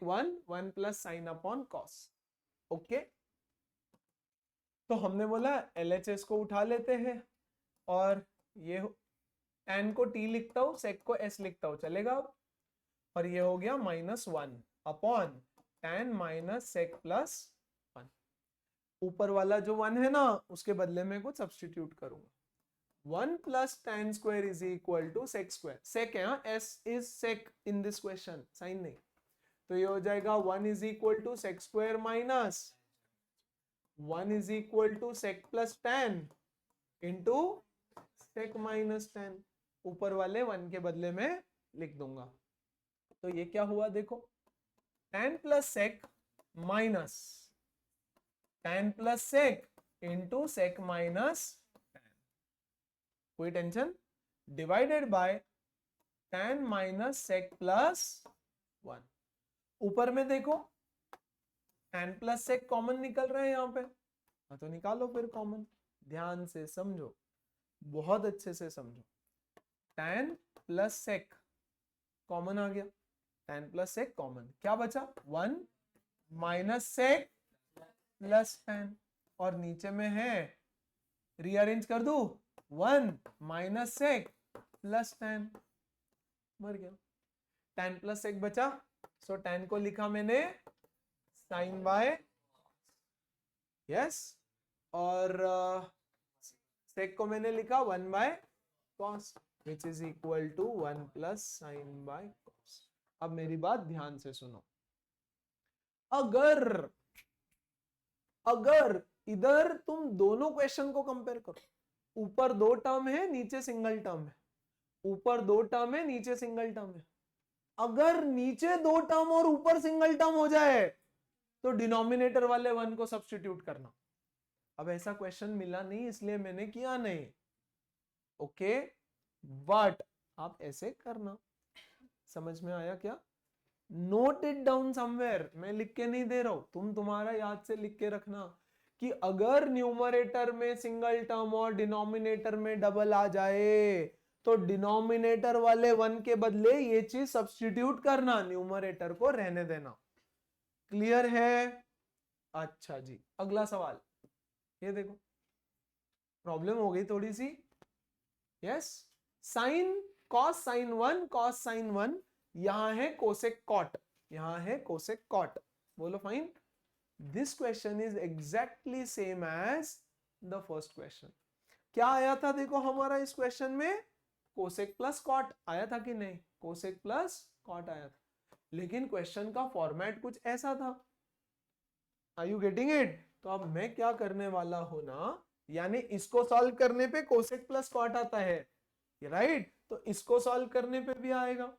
1 1 plus sign upon cos. Okay, तो हमने बोला LHS को उठा लेते हैं और ये tan को t लिखता हूं, sec को s लिखता हूं, चलेगा? और ये हो गया -1 upon tan minus sec plus 1। ऊपर वाला जो 1 है ना, उसके बदले में कुछ सब्स्टिट्यूट करूंगा। 1 plus tan square is equal to sec square. sec है, s is sec in this question, sine नहीं। तो ये हो जाएगा 1 is equal to sec square minus 1 is equal to sec plus tan into sec minus tan। ऊपर वाले 1 के बदले में लिख दूंगा। तो ये क्या हुआ देखो, tan plus sec minus tan plus sec into sec minus tan, कोई tension, divided by tan minus sec plus 1। ऊपर में देखो tan प्लस sec कॉमन निकल रहे हैं यहाँ पे, हाँ तो निकालो फिर कॉमन। ध्यान से समझो, बहुत अच्छे से समझो। tan प्लस sec कॉमन आ गया, tan प्लस sec कॉमन, क्या बचा? 1 माइनस sec प्लस tan, और नीचे में है, रीअरेंज कर दू, 1 माइनस sec प्लस tan, मर गया। tan प्लस sec बचा, सो tan को लिखा मैंने sin बाय यस, और sec को मैंने लिखा 1 bye cos, which is equal to 1 plus sin by cos। अब मेरी बात ध्यान से सुनो, अगर इधर तुम दोनों क्वेश्चन को कंपेयर करो, ऊपर 2 टर्म है, नीचे सिंगल टर्म है, ऊपर 2 टर्म है, नीचे सिंगल टर्म है। अगर नीचे 2 टर्म और ऊपर सिंगल टर्म हो जाए तो डिनोमिनेटर वाले 1 को सब्स्टिट्यूट करना। अब ऐसा क्वेश्चन मिला नहीं, इसलिए मैंने किया नहीं। ओके, बट आप ऐसे करना। समझ में आया क्या? नोट इट डाउन समवेयर, मैं लिख के नहीं दे रहा हूं, तुम तुम्हारा याद से लिख के रखना कि अगर न्यूमरेटर में सिंगल टर्म और डिनोमिनेटर में डबल आ जाए तो डिनोमिनेटर वाले 1 के बदले ये चीज सब्स्टिट्यूट करना, न्यूमरेटर को रहने देना। क्लियर है? अच्छा जी, अगला सवाल ये देखो, प्रॉब्लम हो गई थोड़ी सी। Yes, sine cos sine 1 cos sine 1, यहां है कोसेक कॉट, यहां है कोसेक कॉट। बोलो fine. This question is exactly same as the first question. क्या आया था देखो हमारा इस क्वेश्चन में? कोसेक प्लस कॉट आया था कि नहीं? कोसेक प्लस कॉट आया था, लेकिन क्वेश्चन का फॉर्मेट कुछ ऐसा था। Are you getting it? तो अब मैं क्या करने वाला हूं ना, यानी इसको सॉल्व करने पे कोसेक प्लस कॉट आता है, राइट? तो इसको सॉल्व करने पे भी आएगा।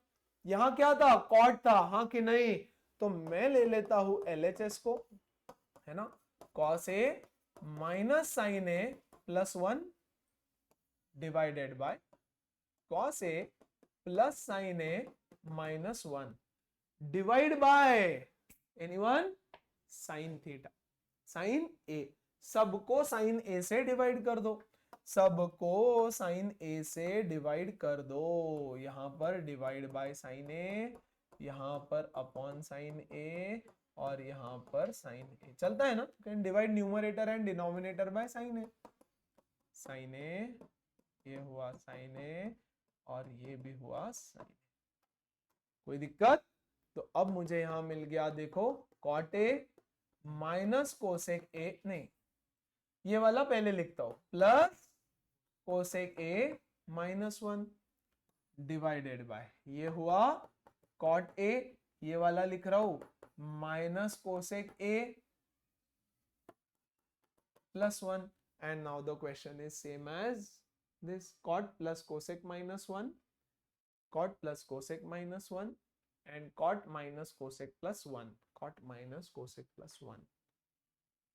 यहां क्या था? कॉट था, हाँ कि नहीं? तो मैं ले लेता हूं LHS को, है ना, cos A minus sine A plus 1 divided by cos A plus sine A minus 1 divide by anyone sine theta, sine A। सबको साइन A से डिवाइड कर दो, सबको साइन A से डिवाइड कर दो। यहां पर डिवाइड बाय साइन A, यहां पर अपॉन साइन A, और यहां पर साइन A। चलता है ना? Can divide numerator and denominator by sine A। Sine A, ये हुआ साइन A, और ये भी हुआ साइन A। कोई दिक्कत? तो अब मुझे यहां मिल गया, देखो cot A minus cosec A, नहीं ये वाला पहले लिखता हूं, plus cosec A -1 divided by, ये हुआ कॉट ए, ये वाला लिख रहा हूं minus cosec A +1, and now the question is same as this, cot plus cosec -1, cot plus cosec -1 and cot minus cosec +1, cot minus cosec +1,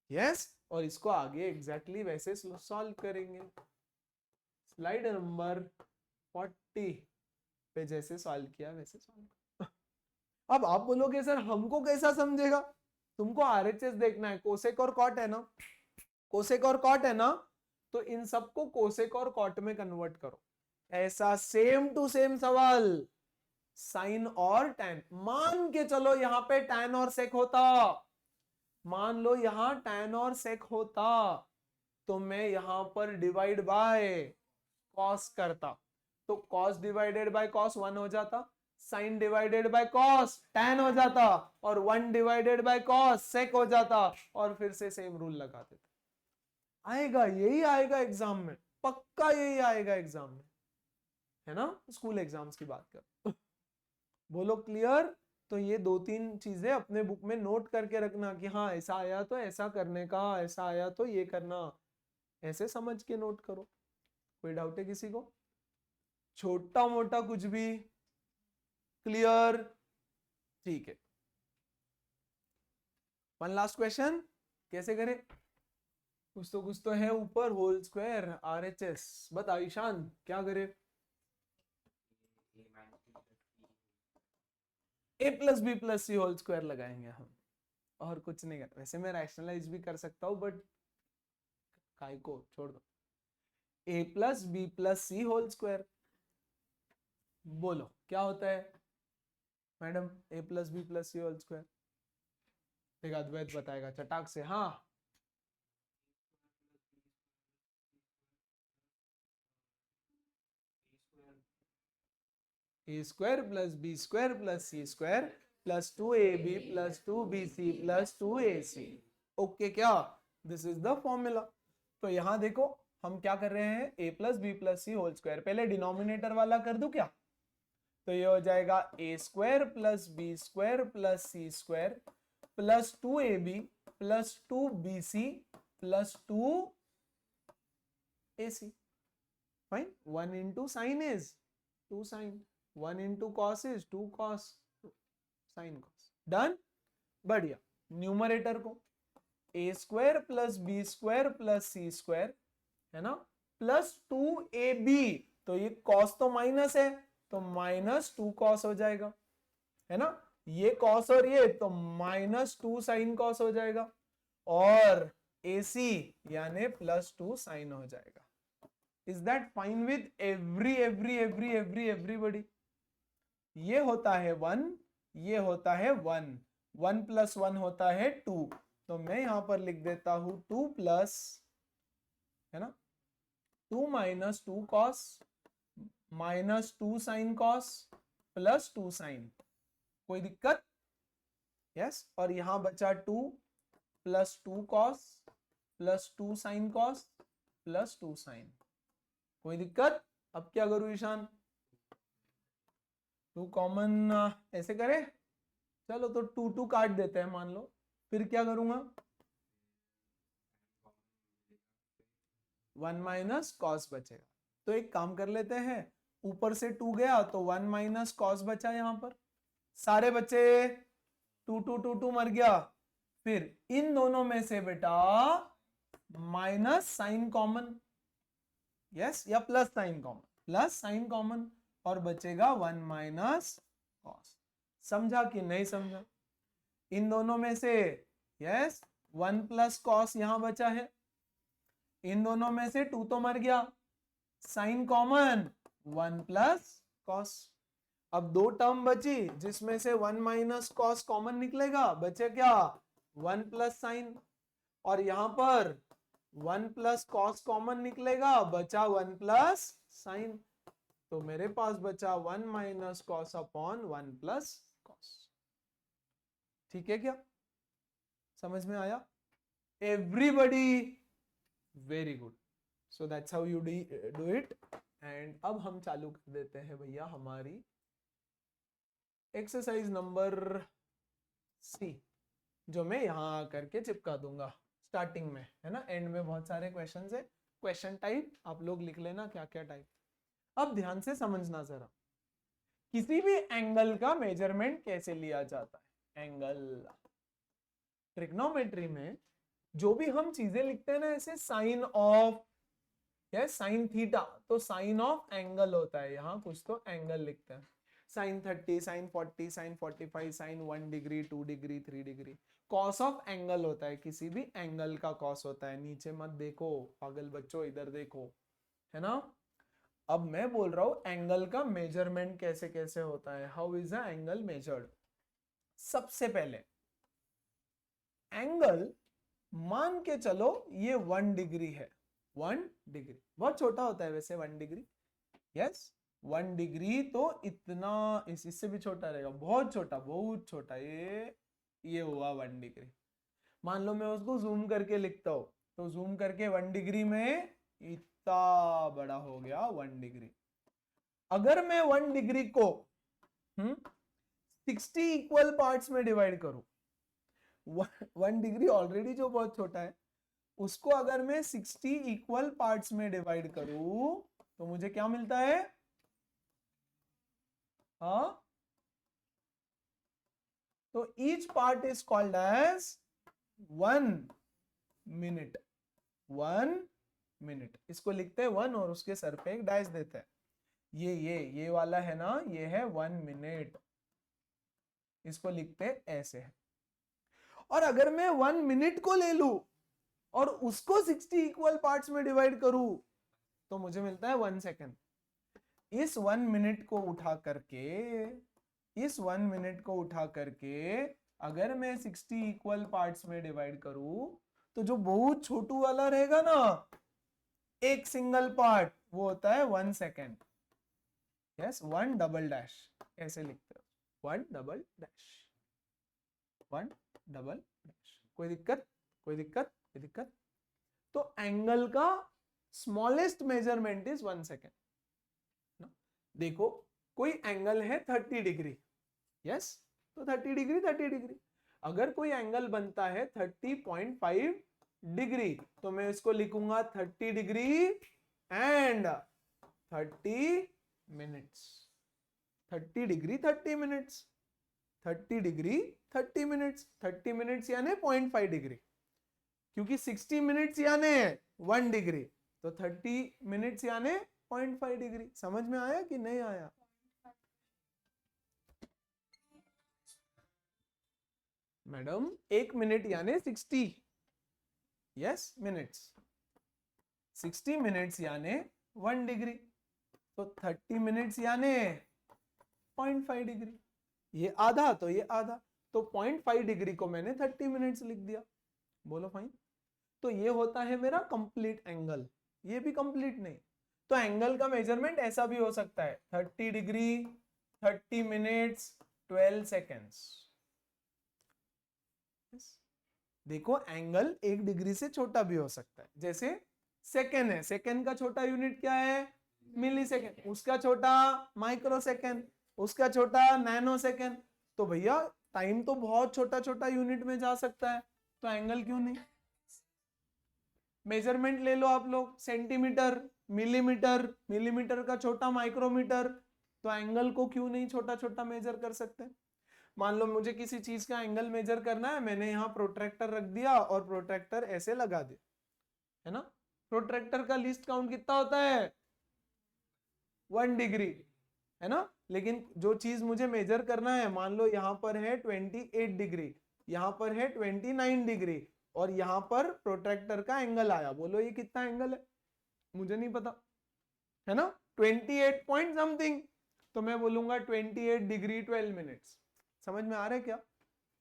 yes, और इसको आगे एग्जैक्टली वैसे सॉल्व करेंगे, स्लाइड नंबर 40 पे जैसे सॉल्व किया वैसे सॉल्व। अब आप बोलोगे सर हमको कैसा समझेगा, तुमको आरएचएस देखना है, कोसेक और कॉट है ना, कोसेक और कॉट है ना, तो इन सबको कोसेक और कॉट में कन्वर्ट करो। ऐसा सेम टू सेम सवाल साइन और टैन, मान के चलो यहां पे टैन और सेक होता, मान लो यहां टैन और सेक होता, तो मैं यहां पर डिवाइड बाय कॉस करता, तो कॉस डिवाइडेड बाय कॉस 1 हो जाता, sine divided by cos tan हो जाता, और 1 डिवाइडेड बाय कॉस सेक हो जाता, और फिर से सेम रूल लगा देते। आएगा, यही आएगा एग्जाम में, पक्का यही आएगा एग्जाम में, है ना, स्कूल एग्जाम्स की बात कर। बोलो क्लियर। तो ये 2-3 चीजें अपने बुक में नोट करके रखना कि हाँ ऐसा आया तो ऐसा करने का, ऐसा आया तो ये करना, ऐसे समझ के नोट करो। कोई डाउट है किसी को, छोटा मोटा कुछ भी, क्लियर, ठीक है। वन लास्ट क्वेश्चन, कैसे करें, कुछ तो है ऊपर, होल स्क्वायर आरएचएस, बता ईशान क्या करे, ए plus B plus C whole square लगाएंगे हम, और कुछ नहीं कर, वैसे मैं रैशनलाइज भी कर सकता हूं बट काय को छोड़ दो, A plus B plus C whole square, बोलो क्या होता है madam, A plus B plus C whole square, एक अद्वैत बताएगा चटाक से, हाँ A square plus B square plus C square plus 2ab plus 2bc plus 2ac, okay क्या, दिस इज द फॉर्मूला। तो यहां देखो हम क्या कर रहे हैं, A plus B plus C whole square, पहले डिनोमिनेटर वाला कर दूं क्या, तो ये हो जाएगा A square plus B square plus C square plus 2ab plus 2bc plus 2ac, fine, 1 into sin is 2 sin, 1 into cos is 2 cos, sin cos, done, बढ़िया। न्यूमरेटर को A square plus B square plus C square, है ना, plus 2ab, तो ये cos तो minus है, तो -2 cos हो जाएगा, है ना, ये cos और ये तो -2 sin cos हो जाएगा, और AC यानी +2 sin हो जाएगा। Is that fine with everybody? ये होता है 1, ये होता है 1, 1 + 1 होता है 2, तो मैं यहां पर लिख देता हूं 2 प्लस, है ना, 2 - 2 cos -2 sin cos plus 2 sin, कोई दिक्कत, यस, और यहां बचा 2 + 2 cos plus 2 sin cos plus 2 sin, कोई दिक्कत। अब क्या करूं ईशान, 2 कॉमन ऐसे करें, चलो तो 2 काट देते हैं मान लो, फिर क्या करूंगा, 1 माइनस कॉस बचेगा, तो एक काम कर लेते हैं, ऊपर से 2 गया तो 1 माइनस कॉस बचा, यहां पर सारे बच्चे 2 मर गया, फिर इन दोनों में से बेटा माइनस साइन कॉमन, यस, या plus sign common, plus sign common, और बचेगा 1 माइनस कॉस, समझा कि नहीं समझा, इन दोनों में से यस 1 प्लस कॉस यहां बचा है, इन दोनों में से 2 तो मर गया, साइन कॉमन 1 प्लस कॉस, अब 2 टर्म बची जिसमें से 1 माइनस कॉस कॉमन निकलेगा, बचे क्या 1 प्लस साइन, और यहां पर 1 प्लस कॉस कॉमन निकलेगा, बचा 1 प्लस साइन, तो मेरे पास बचा 1 minus cos upon 1 plus cos, ठीक है क्या? समझ में आया? Everybody, very good. So that's how you do it. And अब हम चालू कर देते हैं भैया हमारी एक्सरसाइज नंबर सी, जो मैं यहाँ करके चिपका दूंगा स्टार्टिंग में, है ना. एंड में बहुत सारे क्वेश्चंस है, क्वेश्चन टाइप आप लोग लिख लेना क्या क्या टाइप. अब ध्यान से समझना जरा, किसी भी एंगल का मेजरमेंट कैसे लिया जाता है. एंगल ट्रिग्नोमेट्री में जो भी हम चीजें लिखते हैं ना, ऐसे साइन ऑफ या साइन थीटा, तो साइन ऑफ एंगल होता है. यहाँ कुछ तो एंगल लिखते हैं, sine 30, sine 40, sine 45, sine 1 degree, 2 degree, 3 degree. Cos of angle होता है, किसी भी एंगल का कॉस होता है. नीचे मत देखो पागल बच्चों, इधर देखो, है ना. अब मैं बोल रहा हूं एंगल का मेजरमेंट कैसे कैसे होता है. How is a angle measured. सबसे पहले एंगल मान के चलो ये 1 डिग्री है. 1 डिग्री बहुत छोटा होता है वैसे 1 डिग्री. यस, 1 डिग्री तो इतना, इससे भी छोटा रहेगा, बहुत छोटा, बहुत छोटा. ये हुआ 1 डिग्री. मान लो मैं उसको जूम करके लिखता हूं, तो जूम करके 1 डिग्री में इतना बड़ा हो गया 1 डिग्री. अगर मैं 1 डिग्री को 60 इक्वल पार्ट्स में डिवाइड करूं, 1 डिग्री ऑलरेडी जो बहुत छोटा है, उसको अगर मैं 60 इक्वल पार्ट्स में डिवाइड करूं तो मुझे क्या मिलता है. हाँ, तो each part is called as 1 minute. 1 minute, इसको लिखते हैं 1 और उसके सर पे एक डैश देते हैं. ये वाला है ना, ये है 1 मिनट, इसको लिखते हैं ऐसे है. और अगर मैं 1 मिनट को ले लूं और उसको 60 इक्वल पार्ट्स में डिवाइड करूं तो मुझे मिलता है 1 सेकेंड. इस 1 मिनट को उठा करके अगर मैं 60 इक्वल पार्ट्स में डिवाइड करूं तो जो बहुत छोटू वाला रहेगा ना, एक सिंगल पार्ट, वो होता है 1 सेकेंड. यस, 1 डबल डैश ऐसे लिखते हो. 1 डबल डैश, 1 डबल डैश. कोई दिक्कत, कोई दिक्कत, कोई दिक्कत. तो एंगल का स्मॉलेस्ट मेजरमेंट इज 1 सेकेंड. देखो कोई एंगल है 30 डिग्री. यस, तो 30 डिग्री 30 डिग्री. अगर कोई एंगल बनता है 30.5 डिग्री तो मैं इसको लिखूंगा 30 degree and 30 minutes. 30 degree 30 minutes, 30 degree 30 minutes. 30 minutes यानी 0.5 डिग्री, क्योंकि 60 मिनट्स यानी 1 डिग्री, तो 30 मिनट्स यानी 0.5 डिग्री. समझ में आया कि नहीं आया? मैडम 1 मिनट यानी 60. Yes, minutes. 60 मिनट्स यानी 1 डिग्री, तो 30 मिनट्स यानी 0.5 डिग्री. ये आधा तो ये आधा, तो 0.5 डिग्री को मैंने 30 मिनट्स लिख दिया. बोलो फाइन. तो ये होता है मेरा कंप्लीट एंगल. ये भी कंप्लीट नहीं, तो एंगल का मेजरमेंट ऐसा भी हो सकता है 30 डिग्री 30 मिनट्स 12 सेकेंड्स. देखो एंगल 1 डिग्री से छोटा भी हो सकता है. जैसे सेकेंड है, सेकेंड का छोटा यूनिट क्या है? मिली सेकेंड. उसका छोटा माइक्रो सेकेंड, उसका छोटा नैनो सेकेंड. तो भैया टाइम तो बहुत छोटा छोटा यूनिट में जा सकता है, तो एंगल क्यों नहीं? मेजरमेंट ले लो आप लोग, सेंटीमीटर, मिलीमीटर, मिलीमीटर का छोटा माइक्रोमीटर, तो एंगल को क्यों नहीं छोटा छोटा मेजर कर सकते? मान लो मुझे किसी चीज का एंगल मेजर करना है, मैंने यहाँ प्रोट्रैक्टर रख दिया और प्रोट्रैक्टर ऐसे लगा दिया, है ना. प्रोट्रैक्टर का लीस्ट काउंट कितना होता है? 1 डिग्री, है ना. लेकिन जो चीज मुझे मेजर करना है, मान लो यहाँ पर है 28 डिग्री, यहाँ पर है 29 डिग्री, और यहाँ पर प्रोट्रैक्टर का एंगल आया. बोलो ये कितना एंगल है? मुझे नहीं पता, है ना. 28 पॉइंट समथिंग, तो मैं बोलूंगा 28 डिग्री 12 मिनट्स. समझ में आ रहा है क्या?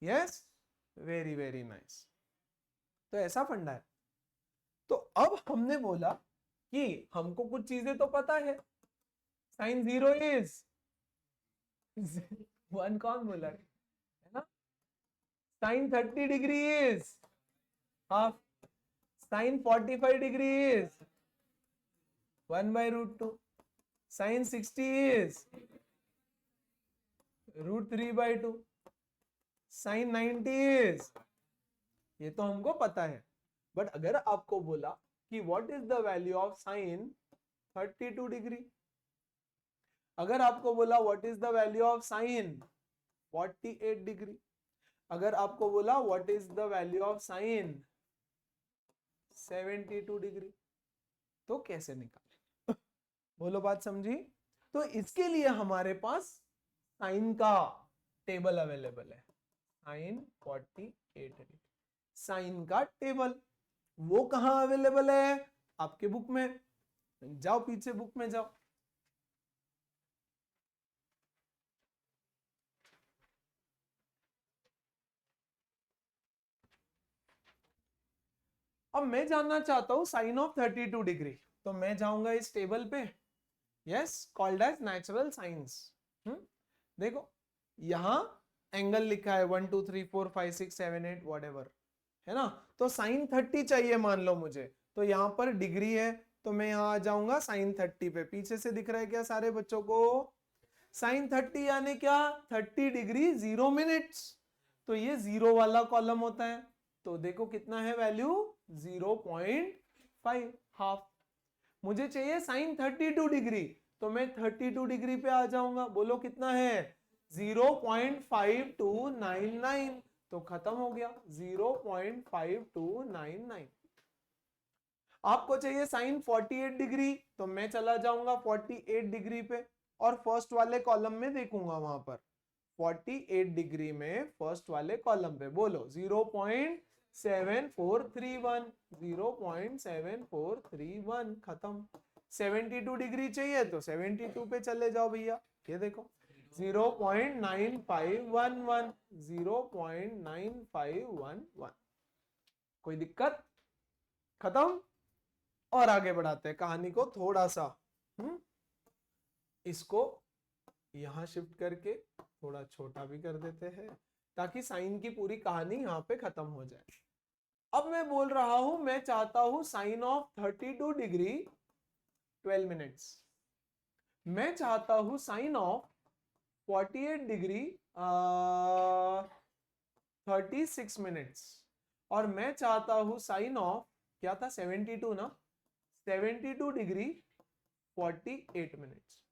Yes, very very nice. तो ऐसा फंडा है. तो अब हमने बोला कि हमको कुछ चीजें तो पता है. Sine 0 is 1. कौन बोला है ना? Sine 30 degree is half, sine 45 degree is 1/√2, sine 60 is √3/2, sine 90 is, ये तो हमको पता है, बट अगर आपको बोला कि what is the value of sine 32 degree, अगर आपको बोला what is the value of sine 48 degree, अगर आपको बोला what is the value of sine 72 degree, तो कैसे निकालें? बोलो बात समझी? तो इसके लिए हमारे पास साइन का टेबल अवेलेबल है, साइन 48 डिग्री, साइन का टेबल। वो कहां अवेलेबल है? आपके बुक में जाओ, पीछे बुक में जाओ। अब मैं जानना चाहता हूं साइन ऑफ 32 डिग्री, तो मैं जाऊंगा इस टेबल पे, yes, called as natural science. देखो यहां एंगल लिखा है 1 2 3 4 5 6 7 8 व्हाटएवर, है ना? तो साइन 30 चाहिए मान लो मुझे, तो यहां पर डिग्री है, तो मैं यहां आ जाऊंगा साइन 30 पे। पीछे से दिख रहा है क्या सारे बच्चों को? साइन 30 यानी क्या? 30 डिग्री 0 मिनट्स, तो ये 0 वाला कॉलम होता है। तो देखो कितना है वैल्यू, 0.5, हाफ। मुझे चाहिए साइन 32 डिग्री, तो मैं 32 डिग्री पे आ जाऊंगा। बोलो कितना है? 0.5299, तो खत्म हो गया, 0.5299। आपको चाहिए साइन 48 डिग्री, तो मैं चला जाऊंगा 48 डिग्री पे और फर्स्ट वाले कॉलम में देखूंगा, वहां पर 48 डिग्री में फर्स्ट वाले कॉलम पे बोलो 0.7431, 0.7431, खत्म। 72 डिग्री चाहिए तो 72 पे चले जाओ भैया, ये देखो 0.9511, 0.9511। कोई दिक्कत? खत्म। और आगे बढ़ाते हैं कहानी को थोड़ा सा। इसको यहां शिफ्ट करके थोड़ा छोटा भी कर देते हैं, ताकि साइन की पूरी कहानी यहां पे खत्म हो जाए। अब मैं बोल रहा हूं, मैं चाहता हूं साइन ऑफ 32 डिग्री 12 मिनट्स, मैं चाहता हूं साइन ऑफ 48 डिग्री 36 मिनट्स, और मैं चाहता हूं साइन ऑफ, क्या था 72 ना, 72 डिग्री 48 मिनट्स।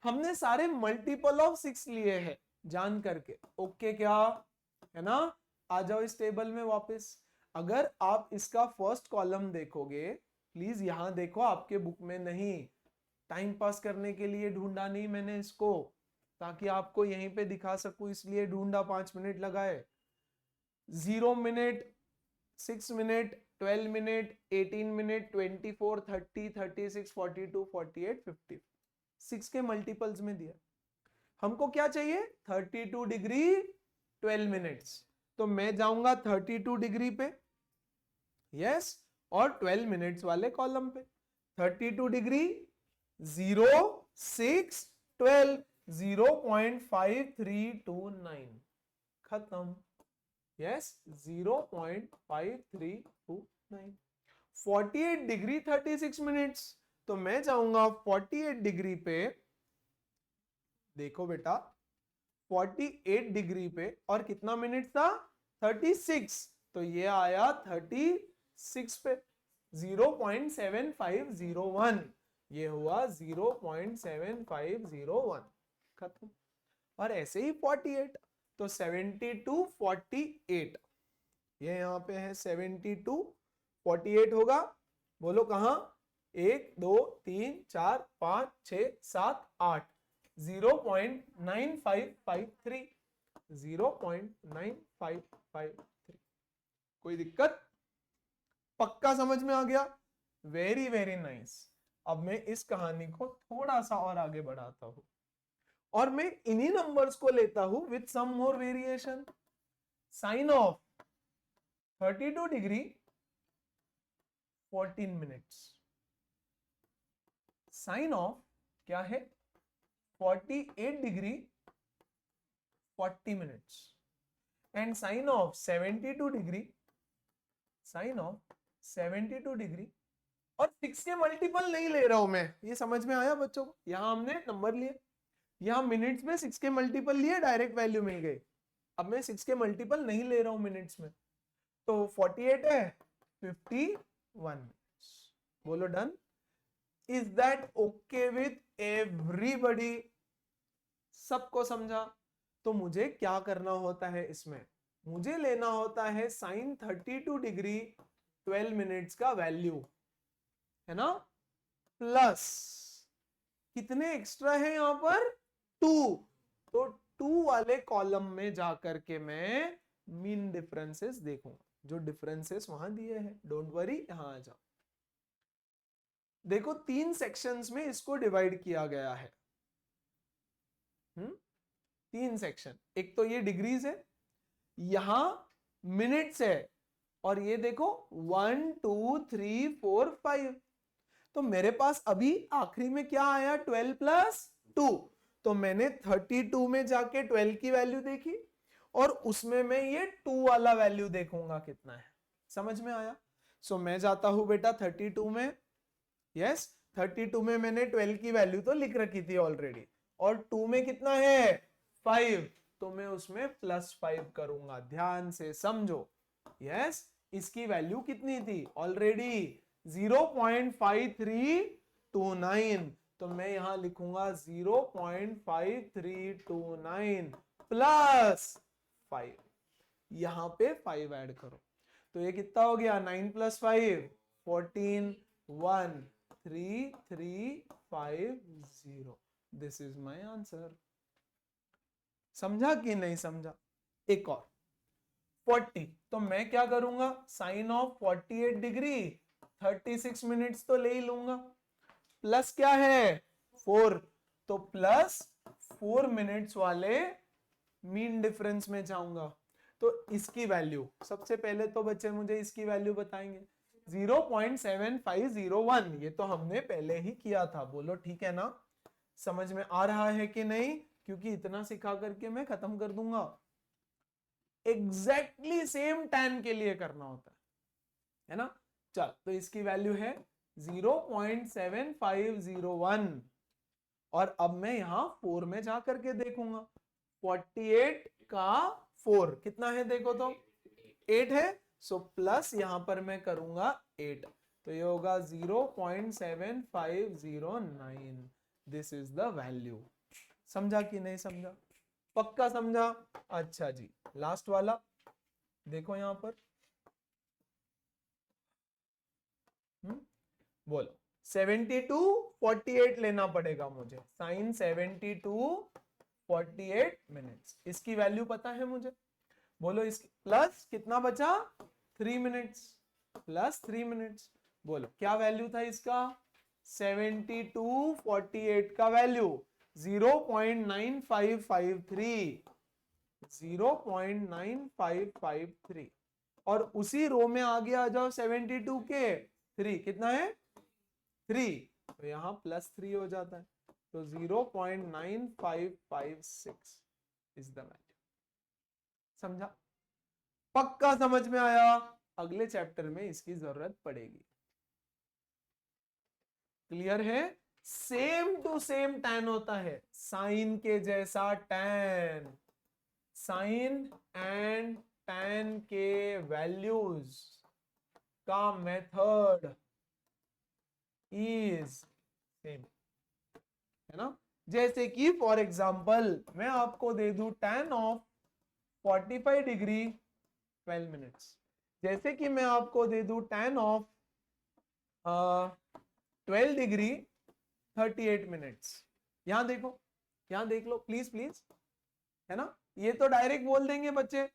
हमने सारे मल्टीपल ऑफ 6 लिए हैं जान करके, ओके क्या है ना? आ जाओ इस टेबल में वापस। अगर आप इसका फर्स्ट कॉलम देखोगे, प्लीज यहां देखो, आपके बुक में नहीं, टाइम पास करने के लिए ढूंढा नहीं मैंने इसको, ताकि आपको यहीं पे दिखा सकूं, इसलिए ढूंढा, 5 मिनट लगाए। 0 मिनट, 6 मिनट, 12 मिनट, 18 मिनट, 24, 30, 36, 42, 48, 50, 6 के मल्टीपल्स में दिया। हमको क्या चाहिए? 32 डिग्री 12 मिनट्स, तो मैं जाऊंगा 32 डिग्री पे, यस, और 12 मिनट्स वाले कॉलम पे। 32 डिग्री 0 6 12, 0.5329, खत्म। यस, 0.5329। 48 डिग्री 36 मिनट्स, तो मैं जाऊंगा 48 डिग्री पे, देखो बेटा 48 डिग्री पे, और कितना मिनट था? 36, तो ये आया 36 पे, 0.7501, ये हुआ 0.7501, खत्म। और ऐसे ही 48, तो 72 48, ये यहां पे है 72 48 होगा। बोलो कहां? 1 2 3 4 5 6 7 8, 0.9553, 0.9553। कोई दिक्कत? पक्का समझ में आ गया? Very very nice. अब मैं इस कहानी को थोड़ा सा और आगे बढ़ाता हूं, और मैं इन्हीं नंबर्स को लेता हूं with some more variation. Sine of 32 degree 14 minutes, sine of क्या है? 48 degree 40 minutes, and sine of 72 degree, sine of 72 degree, और 6 के मल्टीपल नहीं ले रहा हूं मैं। ये समझ में आया बच्चों को? यहां हमने नंबर लिए, यहां मिनट्स में 6 के मल्टीपल लिए, डायरेक्ट वैल्यू मिल गई। अब मैं 6 के मल्टीपल नहीं ले रहा हूं मिनट्स में, तो 48 है 51। बोलो done. Is that okay with everybody? सबको समझा? तो मुझे क्या करना होता है इसमें, मुझे लेना होता है साइन 32 डिग्री 12 मिनट्स का वैल्यू, है ना, प्लस कितने एक्स्ट्रा है यहां पर 2, तो 2 वाले कॉलम में जाकर के मैं मीन डिफरेंसेस देखूंगा, जो डिफरेंसेस वहां दिए हैं। डोंट वरी, यहां आ जाओ। देखो 3 सेक्शंस में इसको डिवाइड किया गया है। 3 सेक्शन, एक तो ये डिग्रीज है, यहां मिनट्स है, और ये देखो 1 2 3 4 5। तो मेरे पास अभी आखिरी में क्या आया, 12 प्लस 2। तो मैंने 32 में जाके 12 की वैल्यू देखी, और उसमें मैं ये 2 वाला वैल्यू देखूंगा कितना है। समझ में आया? सो मैं जाता हूं बेटा 32 में, यस 32 में मैंने 12 की वैल्यू तो लिख रखी थी ऑलरेडी, और 2 में कितना है 5, तो मैं उसमें +5 करूंगा। ध्यान से समझो, यस इसकी वैल्यू कितनी थी ऑलरेडी 0.5329, तो मैं यहां लिखूंगा 0.5329 प्लस 5, यहां पे 5 ऐड करो, तो ये कितना हो गया 9 + 5 14 1 3 3 5 0। This is my answer. समझा कि नहीं समझा? एक और 40, तो मैं क्या करूंगा, साइन ऑफ 48 डिग्री 36 मिनट्स तो ले ही लूंगा, प्लस क्या है 4, तो प्लस 4 मिनट्स वाले मीन डिफरेंस में जाऊंगा। तो इसकी वैल्यू सबसे पहले तो बच्चे मुझे इसकी वैल्यू बताएंगे, 0.7501, ये तो हमने पहले ही किया था। बोलो ठीक है ना? समझ में आ रहा है कि नहीं? क्योंकि इतना सिखा करके मैं खत्म कर दूंगा। एग्जैक्टली सेम tan के लिए करना होता है ना? चल, तो इसकी वैल्यू है 0.7501, और अब मैं यहां 4 में जा करके देखूंगा, 48 का 4 कितना है देखो तो 8 है, सो प्लस यहां पर मैं करूंगा 8, तो ये होगा 0.7509। This is the value. समझा कि नहीं समझा? पक्का समझा? अच्छा जी, लास्ट वाला देखो यहां पर, बोलो 72 48 लेना पड़ेगा मुझे, साइन 72 48 मिनट्स, इसकी वैल्यू पता है मुझे। बोलो इसकी प्लस कितना बचा 3 मिनट्स, प्लस 3 मिनट्स। बोलो क्या वैल्यू था इसका, 72 48 का वैल्यू 0.9553, 0.9553, और उसी रो में आगे आ जाओ 72 के 3 कितना है 3, तो यहां +3 हो जाता है, तो 0.9556 इज द वैल्यू। समझा? पक्का समझ में आया? अगले चैप्टर में इसकी जरूरत पड़ेगी। क्लियर है? सेम टू सेम tan होता है, साइन के जैसा tan, साइन एंड tan के वैल्यूज का मेथड इज सेम, है ना? जैसे कि फॉर एग्जांपल मैं आपको दे दूं tan ऑफ 45 डिग्री 12 मिनट्स, जैसे कि मैं आपको दे दूं tan ऑफ 12 डिग्री 38 मिनट्स। यहां देखो, यहां देख लो प्लीज प्लीज, है ना? ये तो डायरेक्ट बोल देंगे बच्चे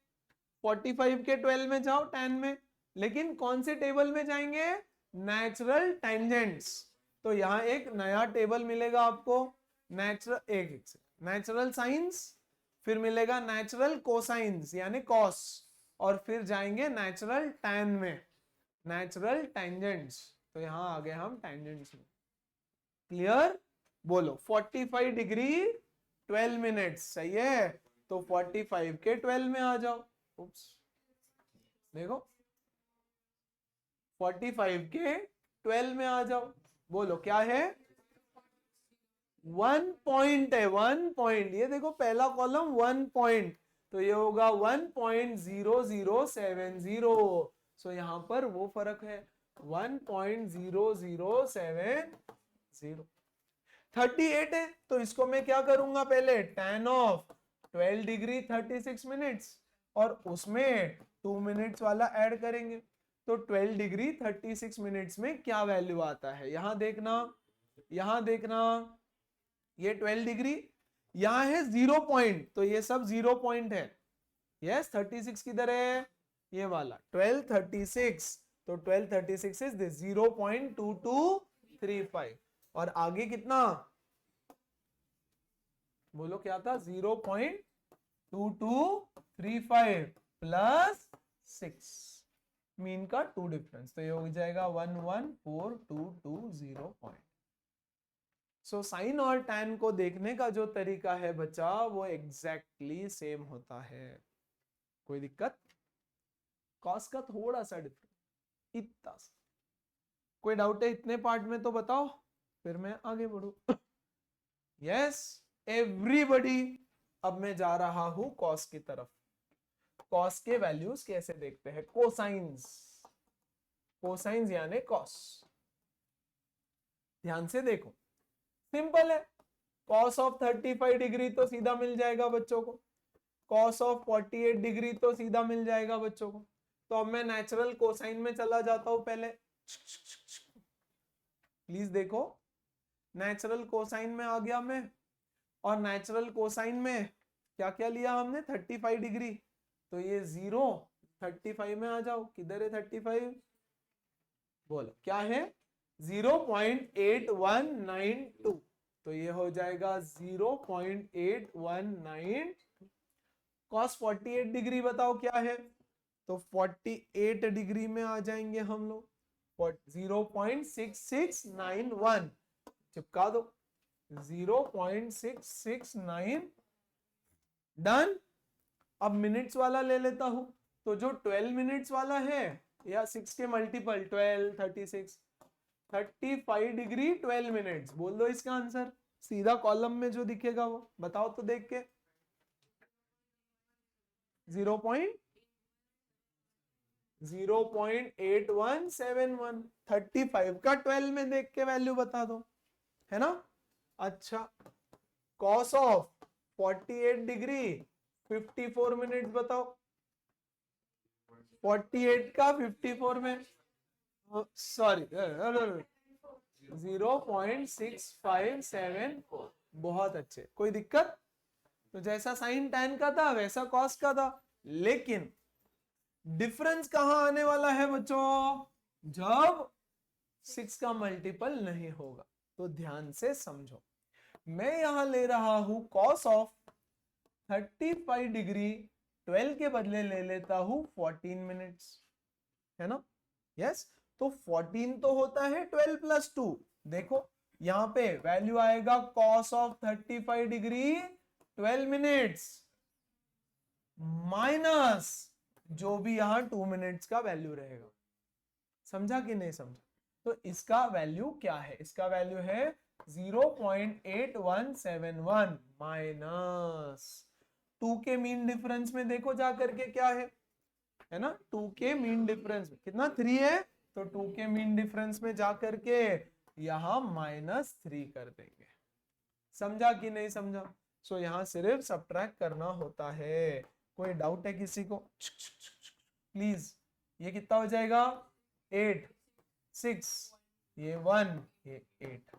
45 के 12 में जाओ tan में, लेकिन कौन से टेबल में जाएंगे, नेचुरल टेंजेंट्स। तो यहां एक नया टेबल मिलेगा आपको, नेचुरल साइंस, फिर मिलेगा नेचुरल कोसाइंस यानी कॉस, और फिर जाएंगे नेचुरल tan में, नेचुरल टेंजेंट्स। तो यहां आ गए हम टेंजेंट्स में। क्लियर? बोलो 45 डिग्री 12 मिनट्स, सही है? तो 45 के 12 में आ जाओ, उप्स, देखो 45 के 12 में आ जाओ, बोलो क्या है, 1 पॉइंट है, 1 पॉइंट, ये देखो पहला कॉलम 1 पॉइंट, तो ये होगा 1.0070, सो यहां पर वो फर्क है 1.0070। 38 है तो इसको मैं क्या करूंगा, पहले tan ऑफ 12 डिग्री 36 मिनट्स और उसमें 2 मिनट्स वाला ऐड करेंगे, तो 12 डिग्री 36 मिनट्स में क्या वैल्यू आता है, यहां देखना, यहां देखना, ये 12 डिग्री, यहां है 0 पॉइंट, तो ये सब 0 पॉइंट है। यस 36 किधर है, ये वाला 1236, तो 1236 इज दिस 0.2235, और आगे कितना, बोलो क्या था, 0.2235 प्लस 6, मीन का 2 डिफरेंस, तो ये हो जाएगा 1142220 पॉइंट। सो साइन और टैन को देखने का जो तरीका है बच्चा वो एग्जैक्टली सेम होता है, कोई दिक्कत, कॉस का थोड़ा सा डिफरेंस, इतना सा। कोई डाउट है इतने पार्ट में तो बताओ, फिर मैं आगे बढ़ू। यस एवरीबॉडी, अब मैं जा रहा हूं कॉस की तरफ। कॉस के वैल्यूज कैसे देखते हैं, कोसाइंस, कोसाइंस यानी कॉस, ध्यान से देखो, सिंपल है, कॉस ऑफ 35 डिग्री तो सीधा मिल जाएगा बच्चों को, कॉस ऑफ 48 डिग्री तो सीधा मिल जाएगा बच्चों को, तो अब मैं नेचुरल कोसाइन में चला जाता हूं पहले, प्लीज देखो, नेचुरल कोसाइन में आ गया मैं, और नेचुरल कोसाइन में क्या क्या लिया हमने, 35 डिग्री, तो ये 0, 35 में आ जाओ, किधर है 35, बोलो क्या है, 0.8192, तो ये हो जाएगा 0.8192। cos 48 डिग्री बताओ क्या है, तो 48 डिग्री में आ जाएंगे हम लोग, 0.6691, चिपका दो 0.669, डन। अब मिनट्स वाला ले लेता हूं, तो जो 12 मिनट्स वाला है या 6 के मल्टीपल 12 36 35 डिग्री 12 मिनट्स, बोल दो इसका आंसर, सीधा कॉलम में जो दिखेगा वो बताओ तो देख के, 0.8171, 35 का 12 में देख के वैल्यू बता दो, है ना। अच्छा कॉस ऑफ 48 डिग्री 54 मिनट्स बताओ, 48 का 54 में, सॉरी 0.6574, बहुत अच्छे, कोई दिक्कत, तो जैसा साइन टैन का था वैसा कॉस का था, लेकिन डिफरेंस कहां आने वाला है बच्चों, जब 6 का मल्टीपल नहीं होगा, तो ध्यान से समझो, मैं यहां ले रहा हूं कॉस ऑफ 35 डिग्री 12 के बदले ले लेता हूं 14 मिनट्स, है ना। यस तो 14 तो होता है 12 प्लस 2, देखो यहां पे वैल्यू आएगा cos of 35 degree 12 minutes minus जो भी यहां 2 मिनट्स का वैल्यू रहेगा, समझा कि नहीं समझा, तो इसका वैल्यू क्या है, इसका वैल्यू है 0.8171 माइनस 2 के मीन डिफरेंस में देखो जा करके क्या है ना, 2 के मीन डिफरेंस में कितना 3 है, तो 2 के मीन डिफरेंस में जा करके यहां -3 कर देंगे, समझा कि नहीं समझा। सो यहां सिर्फ सब्ट्रैक्ट करना होता है, कोई डाउट है किसी को, प्लीज, ये कितना हो जाएगा 8 6, ये 1 ये 8,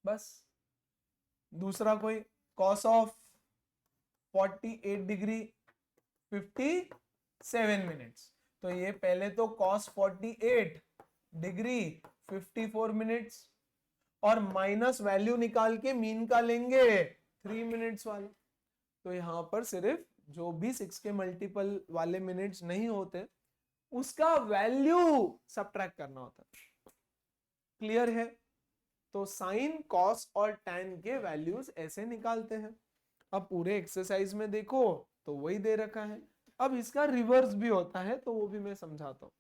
बस। दूसरा कोई, कॉस ऑफ 48 डिग्री 57 मिनट्स, तो ये पहले तो कॉस 48 डिग्री 54 मिनट्स और माइनस वैल्यू निकाल के मीन का लेंगे 3 मिनट्स वाला, तो यहां पर सिर्फ जो भी 6 के मल्टीपल वाले मिनट्स नहीं होते उसका वैल्यू सब्ट्रैक्ट करना होता है, क्लियर है। तो साइन कॉस और टैन के वैल्यूज ऐसे निकालते हैं। अब पूरे एक्सरसाइज में देखो तो वही दे रखा है, अब इसका रिवर्स भी होता है तो वो भी मैं समझाता हूँ।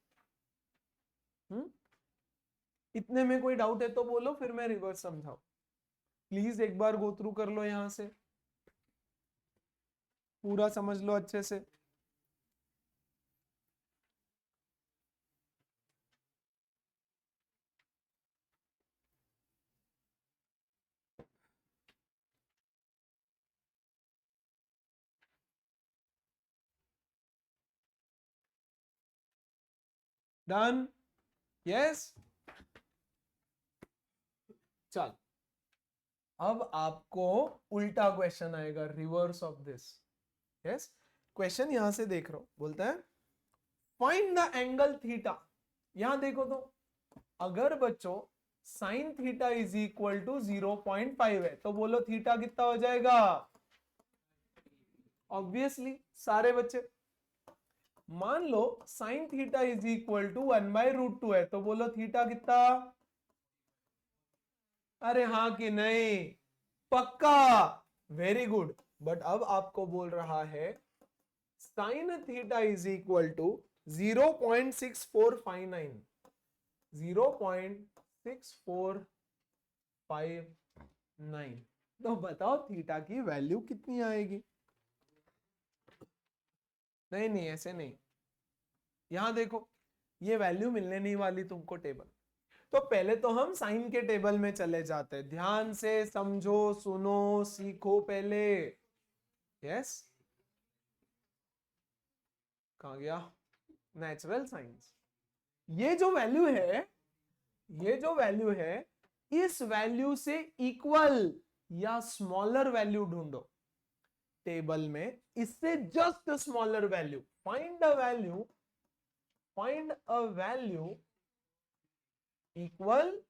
इतने में कोई डाउट है तो बोलो, फिर मैं रिवर्स समझाऊं। प्लीज एक बार गो थ्रू कर लो, यहां से पूरा समझ लो अच्छे से। डन? यस। चल, अब आपको उल्टा क्वेश्चन आएगा, reverse of this. Yes, question यहां से देख रहा हूं, बोलता है फाइंड द एंगल थीटा। यहां देखो तो, अगर बच्चों sine theta is equal to 0.5 है तो बोलो थीटा कितना हो जाएगा? ऑब्वियसली सारे बच्चे। मान लो sine theta is equal to 1/√2 है तो बोलो थीटा कितना? अरे हाँ कि नहीं? पक्का, वेरी गुड। बट अब आपको बोल रहा है sine theta is equal to 0.6459, 0.6459। तो बताओ थीटा की वैल्यू कितनी आएगी? नहीं नहीं, ऐसे नहीं, यहां देखो, ये वैल्यू मिलने नहीं वाली तुमको टेबल। तो पहले तो हम साइन के टेबल में चले जाते हैं, ध्यान से समझो, सुनो, सीखो पहले। यस, कहां गया? Natural science. ये जो वैल्यू है, ये जो वैल्यू है, इस वैल्यू से इक्वल या स्मॉलर वैल्यू ढूंढो टेबल में, इससे just smaller value. Find a value, find a value equal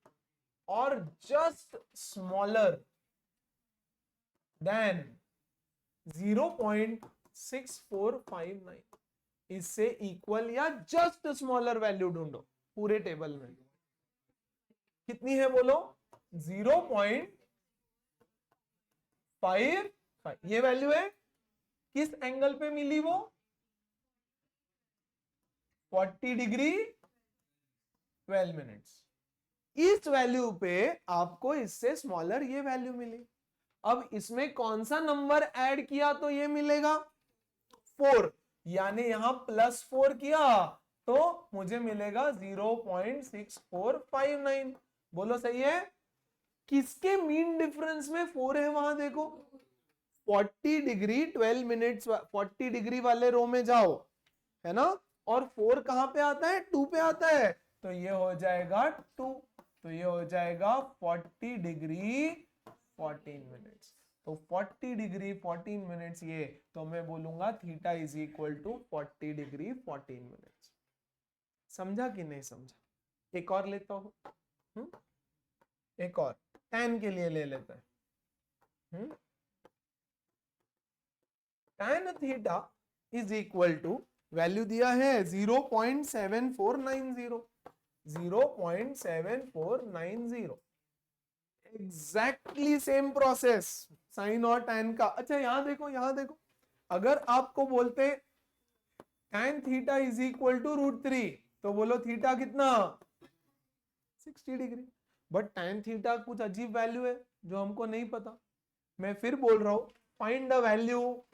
और जस्ट स्मॉलर देन 0.6459। इससे इक्वल या जस्ट स्मॉलर वैल्यू ढूंढो पूरे टेबल में। कितनी है बोलो? 0.55। ये वैल्यू है, किस एंगल पे मिली वो? 40 डिग्री 12 मिनट्स। इस वैल्यू पे आपको इससे स्मॉलर ये वैल्यू मिली। अब इसमें कौन सा नंबर ऐड किया तो ये मिलेगा? 4, यानी यहां +4 किया तो मुझे मिलेगा 0.6459। बोलो सही है? किसके मीन डिफरेंस में 4 है वहां देखो, 40 डिग्री 12 मिनट्स, 40 डिग्री वाले रो में जाओ, है ना? और 4 कहां पे आता है? 2 पे आता है, तो ये हो जाएगा 2, तो ये हो जाएगा 40 डिग्री 14 मिनट्स। तो 40 डिग्री 14 मिनट्स ये, तो मैं बोलूंगा theta is equal to 40 degree 14 minutes. समझा कि नहीं समझा? एक और लेता हूं, एक और tan के लिए ले लेते हैं। tan theta is equal to, value दिया है 0.7490, 0.7490। एग्जैक्टली सेम प्रोसेस साइन और tan का। अच्छा यहां देखो, यहां देखो, अगर आपको बोलते tan theta is equal to √3 तो बोलो थीटा कितना? 60 डिग्री। बट tan थीटा कुछ अजीब वैल्यू है जो हमको नहीं पता। मैं फिर बोल रहा हूं, find a value,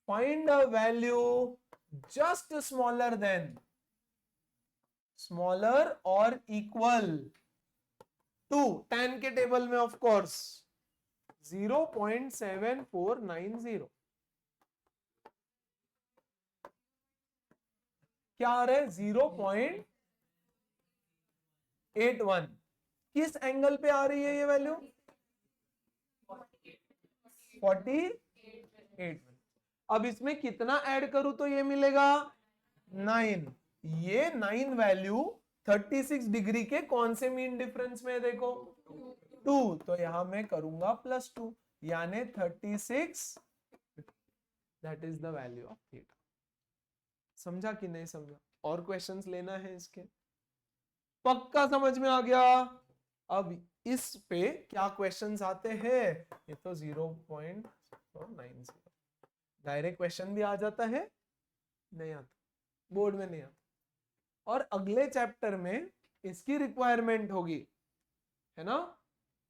find a value just smaller than, smaller और इक्वल टू tan के टेबल में ऑफ कोर्स 0.7490। क्या आ रहा है? 0.81। किस एंगल पे आ रही है ये वैल्यू? 48। अब इसमें कितना ऐड करूं तो ये मिलेगा 9। ये 9 वैल्यू 36 डिग्री के कौन से मीन डिफरेंस में है देखो? 2, तो यहां मैं करूंगा +2, यानी 36, that is the value of theta. समझा कि नहीं समझा? और क्वेश्चंस लेना है इसके? पक्का समझ में आ गया? अब इस पे क्या क्वेश्चंस आते हैं? ये तो 0.90, डायरेक्ट क्वेश्चन भी आ जाता है, नहीं आता, बोर्ड में नहीं आता, और अगले चैप्टर में इसकी रिक्वायरमेंट होगी, है ना,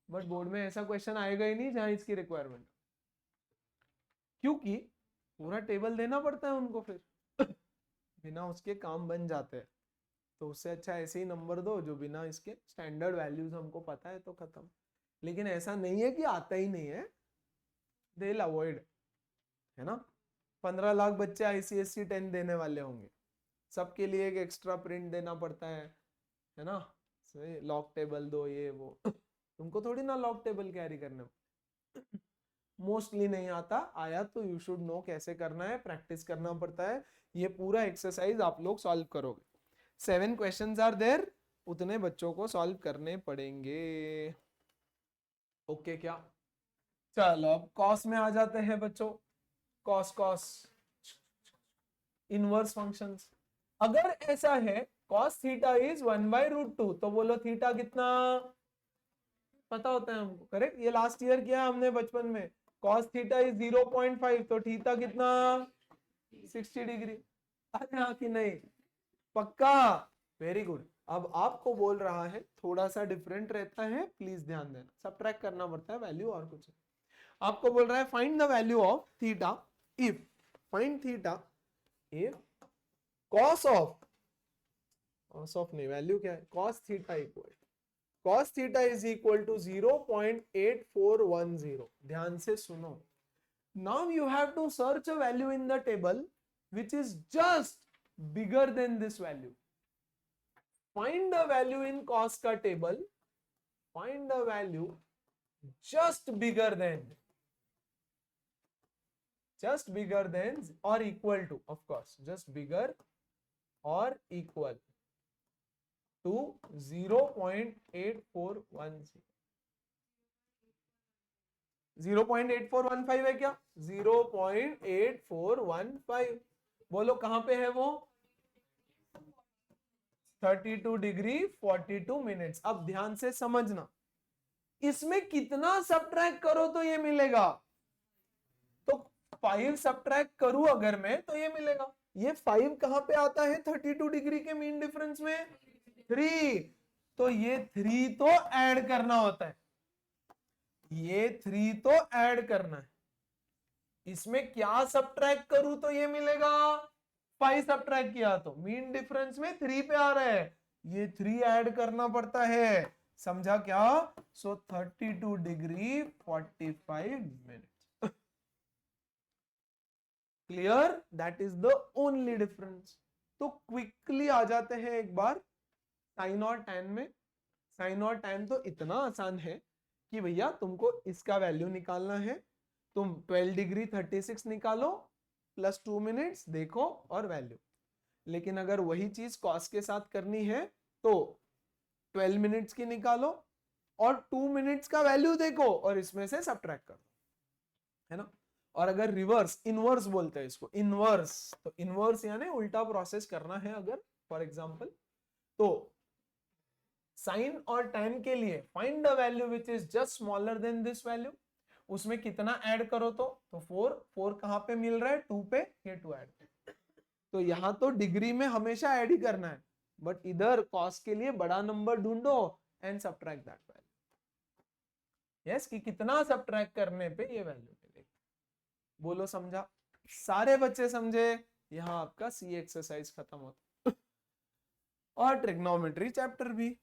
बट बोर्ड में ऐसा क्वेश्चन आएगा ही नहीं जहां इसकी रिक्वायरमेंट, क्योंकि पूरा टेबल देना पड़ता है उनको, फिर बिना उसके काम बन जाते हैं, तो उससे अच्छा ऐसे ही नंबर दो जो बिना इसके स्टैंडर्ड वैल्यूज हमको पता है तो खत्म। लेकिन ऐसा नहीं है कि आता ही नहीं है, दे विल अवॉइड, है ना। 15 लाख बच्चे ICSE 10 देने वाले होंगे, सबके लिए एक एक्स्ट्रा प्रिंट देना पड़ता है ना, लॉक टेबल दो ये वो तुमको थोड़ी ना लॉक टेबल कैरी करने मोस्टली नहीं आता, आया तो यू शुड नो कैसे करना है, प्रैक्टिस करना पड़ता है, ये पूरा एक्सरसाइज आप लोग सॉल्व करोगे। 7 क्वेश्चंस आर देयर, उतने बच्चों को सॉल्व करने पड़ेंगे। ओके क्या, चलो अब कॉस में आ जाते हैं बच्चों। कॉस इनवर्स फंक्शंस, अगर ऐसा है cos थीटा इज 1/√2, तो बोलो थीटा कितना पता होता है हमको, करेक्ट, ये लास्ट ईयर किया हमने बचपन में। cos थीटा इज 0.5, तो थीटा कितना 60 डिग्री। अरे हाँ कि नहीं, पक्का, वेरी गुड। अब आपको बोल रहा है थोड़ा सा डिफरेंट रहता है, प्लीज ध्यान देना, सबट्रैक्ट करना पड़ता है वैल्यू और कुछ। आपको बोल रहा है find the value of theta if, find theta if cos of नहीं, वैल्यू क्या है, cos theta is equal to 0.8410। ध्यान से सुनो, now you have to search a value in the table which is just bigger than this value. Find the value in cos का table, find the value just bigger than or equal to, of course, just bigger or equal to 0.8410। 0.8415 है क्या, 0.8415, बोलो कहां पे है वो, 32 degree 42 minutes. अब ध्यान से समझना, इसमें कितना सब्ट्रैक्ट करो तो ये मिलेगा, तो 5 सब्ट्रैक्ट करूं अगर मैं तो ये मिलेगा। ये 5 कहां पे आता है 32 डिग्री के मीन डिफरेंस में, 3, तो ये 3 तो ऐड करना होता है, ये 3 तो ऐड करना है। इसमें क्या सब्ट्रैक्ट करूं तो ये मिलेगा, 5 सब्ट्रैक्ट किया तो मीन डिफरेंस में 3 पे आ रहा है, ये 3 ऐड करना पड़ता है, समझा क्या। सो 32 degree 45 minute, clear, that is the only difference. तो क्विकली आ जाते हैं एक बार साइन और टैन में। साइन और टैन तो इतना आसान है कि भैया तुमको इसका वैल्यू निकालना है, तुम 12 डिग्री 36 निकालो प्लस 2 मिनट्स देखो और वैल्यू। लेकिन अगर वही चीज कॉस के साथ करनी है तो 12 मिनट्स की निकालो और 2 मिनट्स का वैल्यू देखो और इसमें से सब्ट्रैक्ट करो, है ना। और अगर रिवर्स, इनवर्स बोलते हैं इसको, इनवर्स, तो इनवर्स यानी उल्टा प्रोसेस करना है अगर, फॉर एग्जांपल, तो साइन और टैन के लिए find the value which is just smaller than this value, उसमें कितना ऐड करो तो 4 कहां पे मिल रहा है 2 पे, ये 2 ऐड, तो यहां तो डिग्री में हमेशा ऐड ही करना है, बट इधर कॉस के लिए बड़ा नंबर ढूंढो and subtract that value. Yes, कि कितना सब्ट्रैक्ट करने पे ये वैल्यू मिलेगी। बोलो समझा, सारे बच्चे समझे, यहां आपका सी एक्सरसाइज खत्म होता और ट्रिग्नोमेट्री चैप्टर भी।